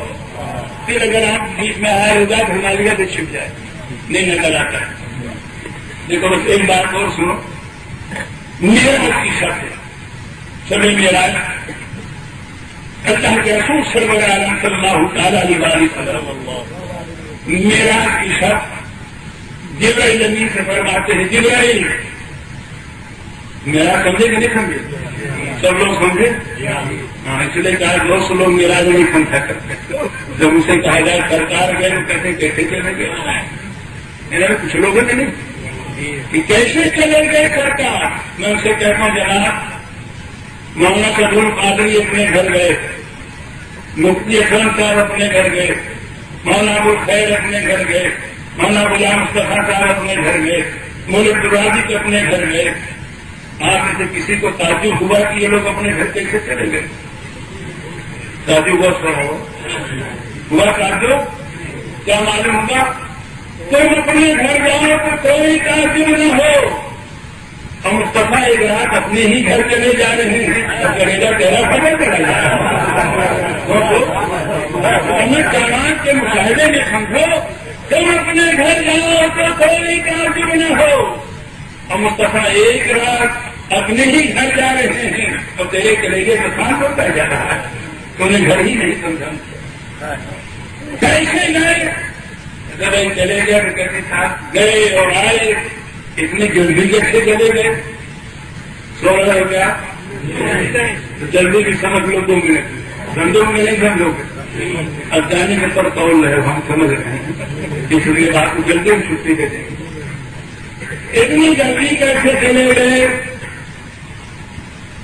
پھر اگر آپ بیچ میں آئے ہوگا تو ہماری تو چھپ جائے، نہیں نظر آتا ہے۔ دیکھو بس ایک بات اور سنو، میرا کی شرط ہے، سبھی میرا اللہ کے رسول سرور عالم صلی اللہ تعالی علیہ وسلم معراج کی شب جبرائیل امین سے فرماتے ہیں، جبرائیل میرا سمجھے کہ نہیں سمجھے؟ سب لوگ سمجھے؟ ہاں، اس لیے کہا دوست لوگ میرا نہیں سمجھا کرتے. جب اسے کہا جائے سرکار گئے تو کہتے ہیں کیسے چلے گئے؟ میرا کچھ لوگوں نے نہیں کہ کیسے چلے گئے سرکار. میں اسے کہتا ہوں جناب مولانا قبول قادری اپنے گھر گئے، مفتی اکرم صاحب اپنے گھر گئے، مولانا ابو خیر اپنے گھر گئے، مولانا غلام مصطفیٰ صاحب اپنے گھر گئے، مولوی عبدالرازق اپنے گھر گئے. آپ میں سے کسی کو تعجب ہوا کہ یہ لوگ اپنے گھر کیسے چلے گئے؟ تعجب ہوا تعجب کیا معلوم ہوگا؟ تم اپنے گھر جاؤ تو کوئی تعجب نہ ہو. ہم مصطفیٰ ایک رات اپنے ہی گھر چلے جا رہے ہیں، کریگا تیرا خبر پڑا چامان کے مشاہدے میں سمجھو، تم اپنے گھر جاؤ تو کوئی تعجب نہ ہو. ہم مصطفیٰ ایک رات اپنے ہی گھر جا رہے ہیں اور تیرے چلے گئے تو کہاں ہوتا جا رہا ہے؟ تو نے گھر ہی نہیں سمجھا. کیسے گئے؟ اگر چلے گئے تو کہتے ساتھ گئے اور آئے. اتنی جلدی کیسے چلے گئے؟ 16 ہو گیا تو جلدی بھی سمجھ لو 2 منٹ، سمجھو میں نہیں سمجھو گے. اب جانے کے پر قول ہے ہم سمجھ رہے ہیں، اس لیے آپ کو جلدی ہم چھٹی دے دیں گے. اتنی جلدی کیسے چلے گئے؟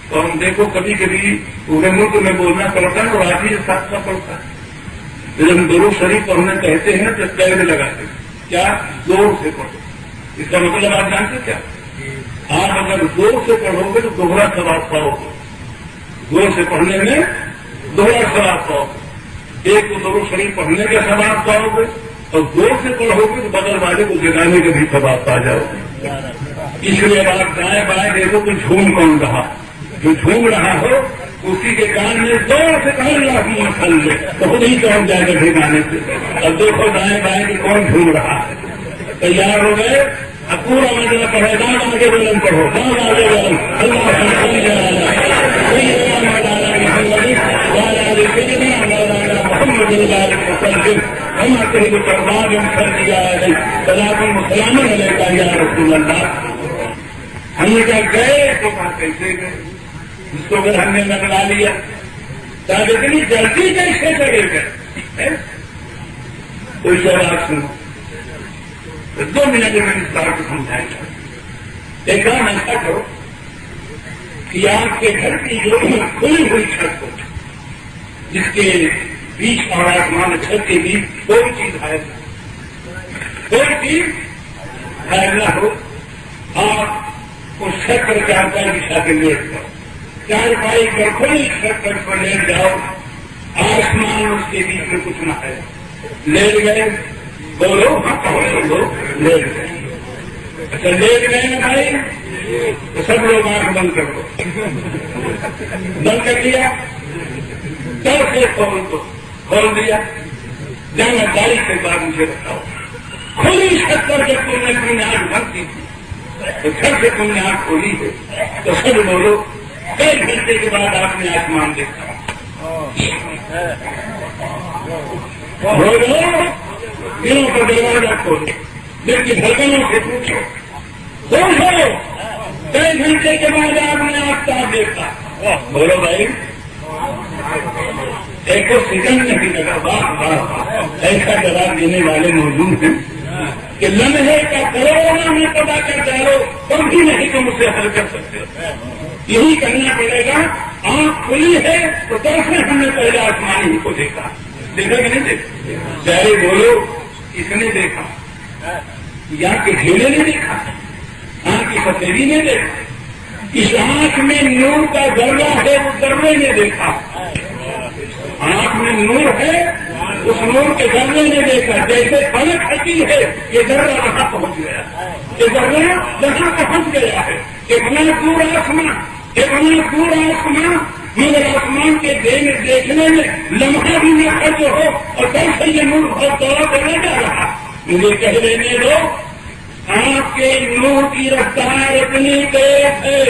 تو ہم دیکھو کبھی کبھی پورے ملک میں بولنا پڑتا ہے اور آج ہی ساتھ پڑتا ہے. جب ہم درود شریف پڑھنے کہتے ہیں تو قید لگاتے ہیں، کیا زور سے پڑھو. اس کا مطلب آپ جانتے کیا؟ آپ اگر زور سے پڑھو گے تو دوہرا ثواب پاؤ گے. زور سے پڑھنے میں دوہرا ثواب پاؤ گے. ایک تو درود شریف پڑھنے کا ثواب پاؤ گے اور زور سے پڑھو گے تو بغل والے کو جگانے کا بھی ثواب پا جاؤ گے. اس لیے اب آپ دائیں بائیں دیکھو کہ جھوم کون رہا، جو جھوم رہا ہو اسی کے کان میں زور سے کہا اللہ مسل لے تو خود ہی تو ہم جائے گا بھگانے سے. اب دیکھو دائیں بائیں کہ کون جھوم رہا ہے. تیار ہو گئے؟ اب پورا مجھے پڑھے دان آگے بلند پڑھو، دان آگے بلند. ہم آتے ہیں تو پرواد ہم کر دیا ہے سلام مسلمان علیہ کا یا رسول اللہ. ہم نے کہا گئے تو کہاں کیسے گئے؟ جس کو اگر ہم نے نکلا لیا تاکہ اتنی جلدی کیسے چلے گئے؟ کوئی جواب سنو. 2 منٹ میں اس بات کو سمجھائے گا. ایک کام ایسا کرو کہ آپ کے گھر کی جو کھلی ہوئی چھت ہو، جس کے بیچ اور آسمان چھت کے بیچ کوئی چیز غائب نہ ہو. آپ اس چھت پر چارپائی بچھا کے لیٹ جاؤ. چارپائی پر کھلی چھت پر لیٹ جاؤ. آسمان اس کے بیچ میں کچھ نہ ہے. لیٹ گئے؟ بولو لیٹ گئے. اچھا لیٹ گئے نا بھائی تو سب لوگ آنکھ بند کر دو. بند کر لیا؟ کل سے کھول دیا. جانا داری سے بات مجھے بتاؤ، کھلی چھت پر جب تم نے اپنی آنکھ بند کی تھی تو گھر سے تم نے آنکھ کھولی ہے تو سب بولو 1 گھنٹے کے بعد آپ نے آسمان دیکھا. بولو دلوں کا دروازہ کھولو، دل کی دھڑکنوں سے پوچھو، سوچو 1 گھنٹے کے بعد آپ نے آفتاب دیکھا. بولو بھائی ایک سیکنڈ نہیں لگا. واہ واہ، ایسا جواب دینے والے موجود ہیں کہ لمحے کا کروڑوں میں پتا کر ڈالو تم بھی نہیں تم اسے حل کر سکتے. یہی کرنا پڑے گا. آنکھ کھلی ہے تو کیسے ہم نے پہلے آسمان ہی کو دیکھا کہ نہیں دیکھا؟ چہرے بولو کس نے دیکھا؟ یا کہ ڈھیلے نے دیکھا؟ آنکھ کی سفیدی نے دیکھا؟ اس آنکھ میں نور کا ذرہ ہے وہ ذرے نے دیکھا. آنکھ میں نور ہے اس نور کے ذرے نے دیکھا. جیسے پلک ہٹی ہے یہ ذرہ وہاں پہنچ گیا، یہ ذرہ وہاں پہنچ گیا ہے. اتنا دور آسمان، اتنا دور آسمان، مگر آسمان کے دیکھنے میں لمحہ بھی نہ خرچ ہو اور کیسے یہ نور بہت دورہ کرنے جا رہا. مجھے کہہ لینے دو آپ کے نور کی رفتار اتنی تیز ہے،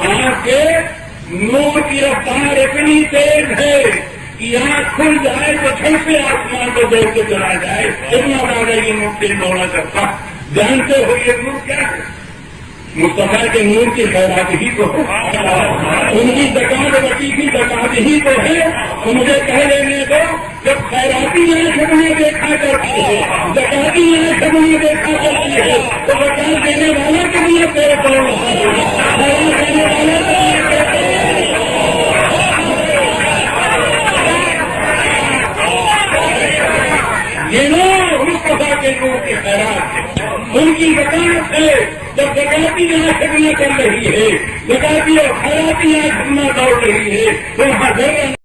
آپ کے نور کی رفتار اتنی تیز ہے کہ آنکھ کھل جائے تو چھل سے آسمان کو دوڑ کے چلا جائے، اتنا زیادہ یہ نور تیز دوڑا کرتا۔ جانتے ہو یہ نور کیا ہے؟ مصطفیٰ کے نور کی خیرات ہی تو ہے، ان کی زکات بچی کی زکات ہی تو ہے۔ تو مجھے کہہ لینے دو، جب خیراتی شبنیں دیکھا کرتی ہے، زکاتی شبنیں دیکھا کرتی ہے، تو زکات دینے والا کے لیے تیرے کرو، خیرات دینے والا کے لیے تیرے یہ نور مصطفیٰ کے نور کی خیرات ہے، ان کی زکات ہے۔ جب زکاتی شبنیں کر رہی ہے، زکاتی اور خیراتی شبنیں دوڑ رہی ہے، تو وہاں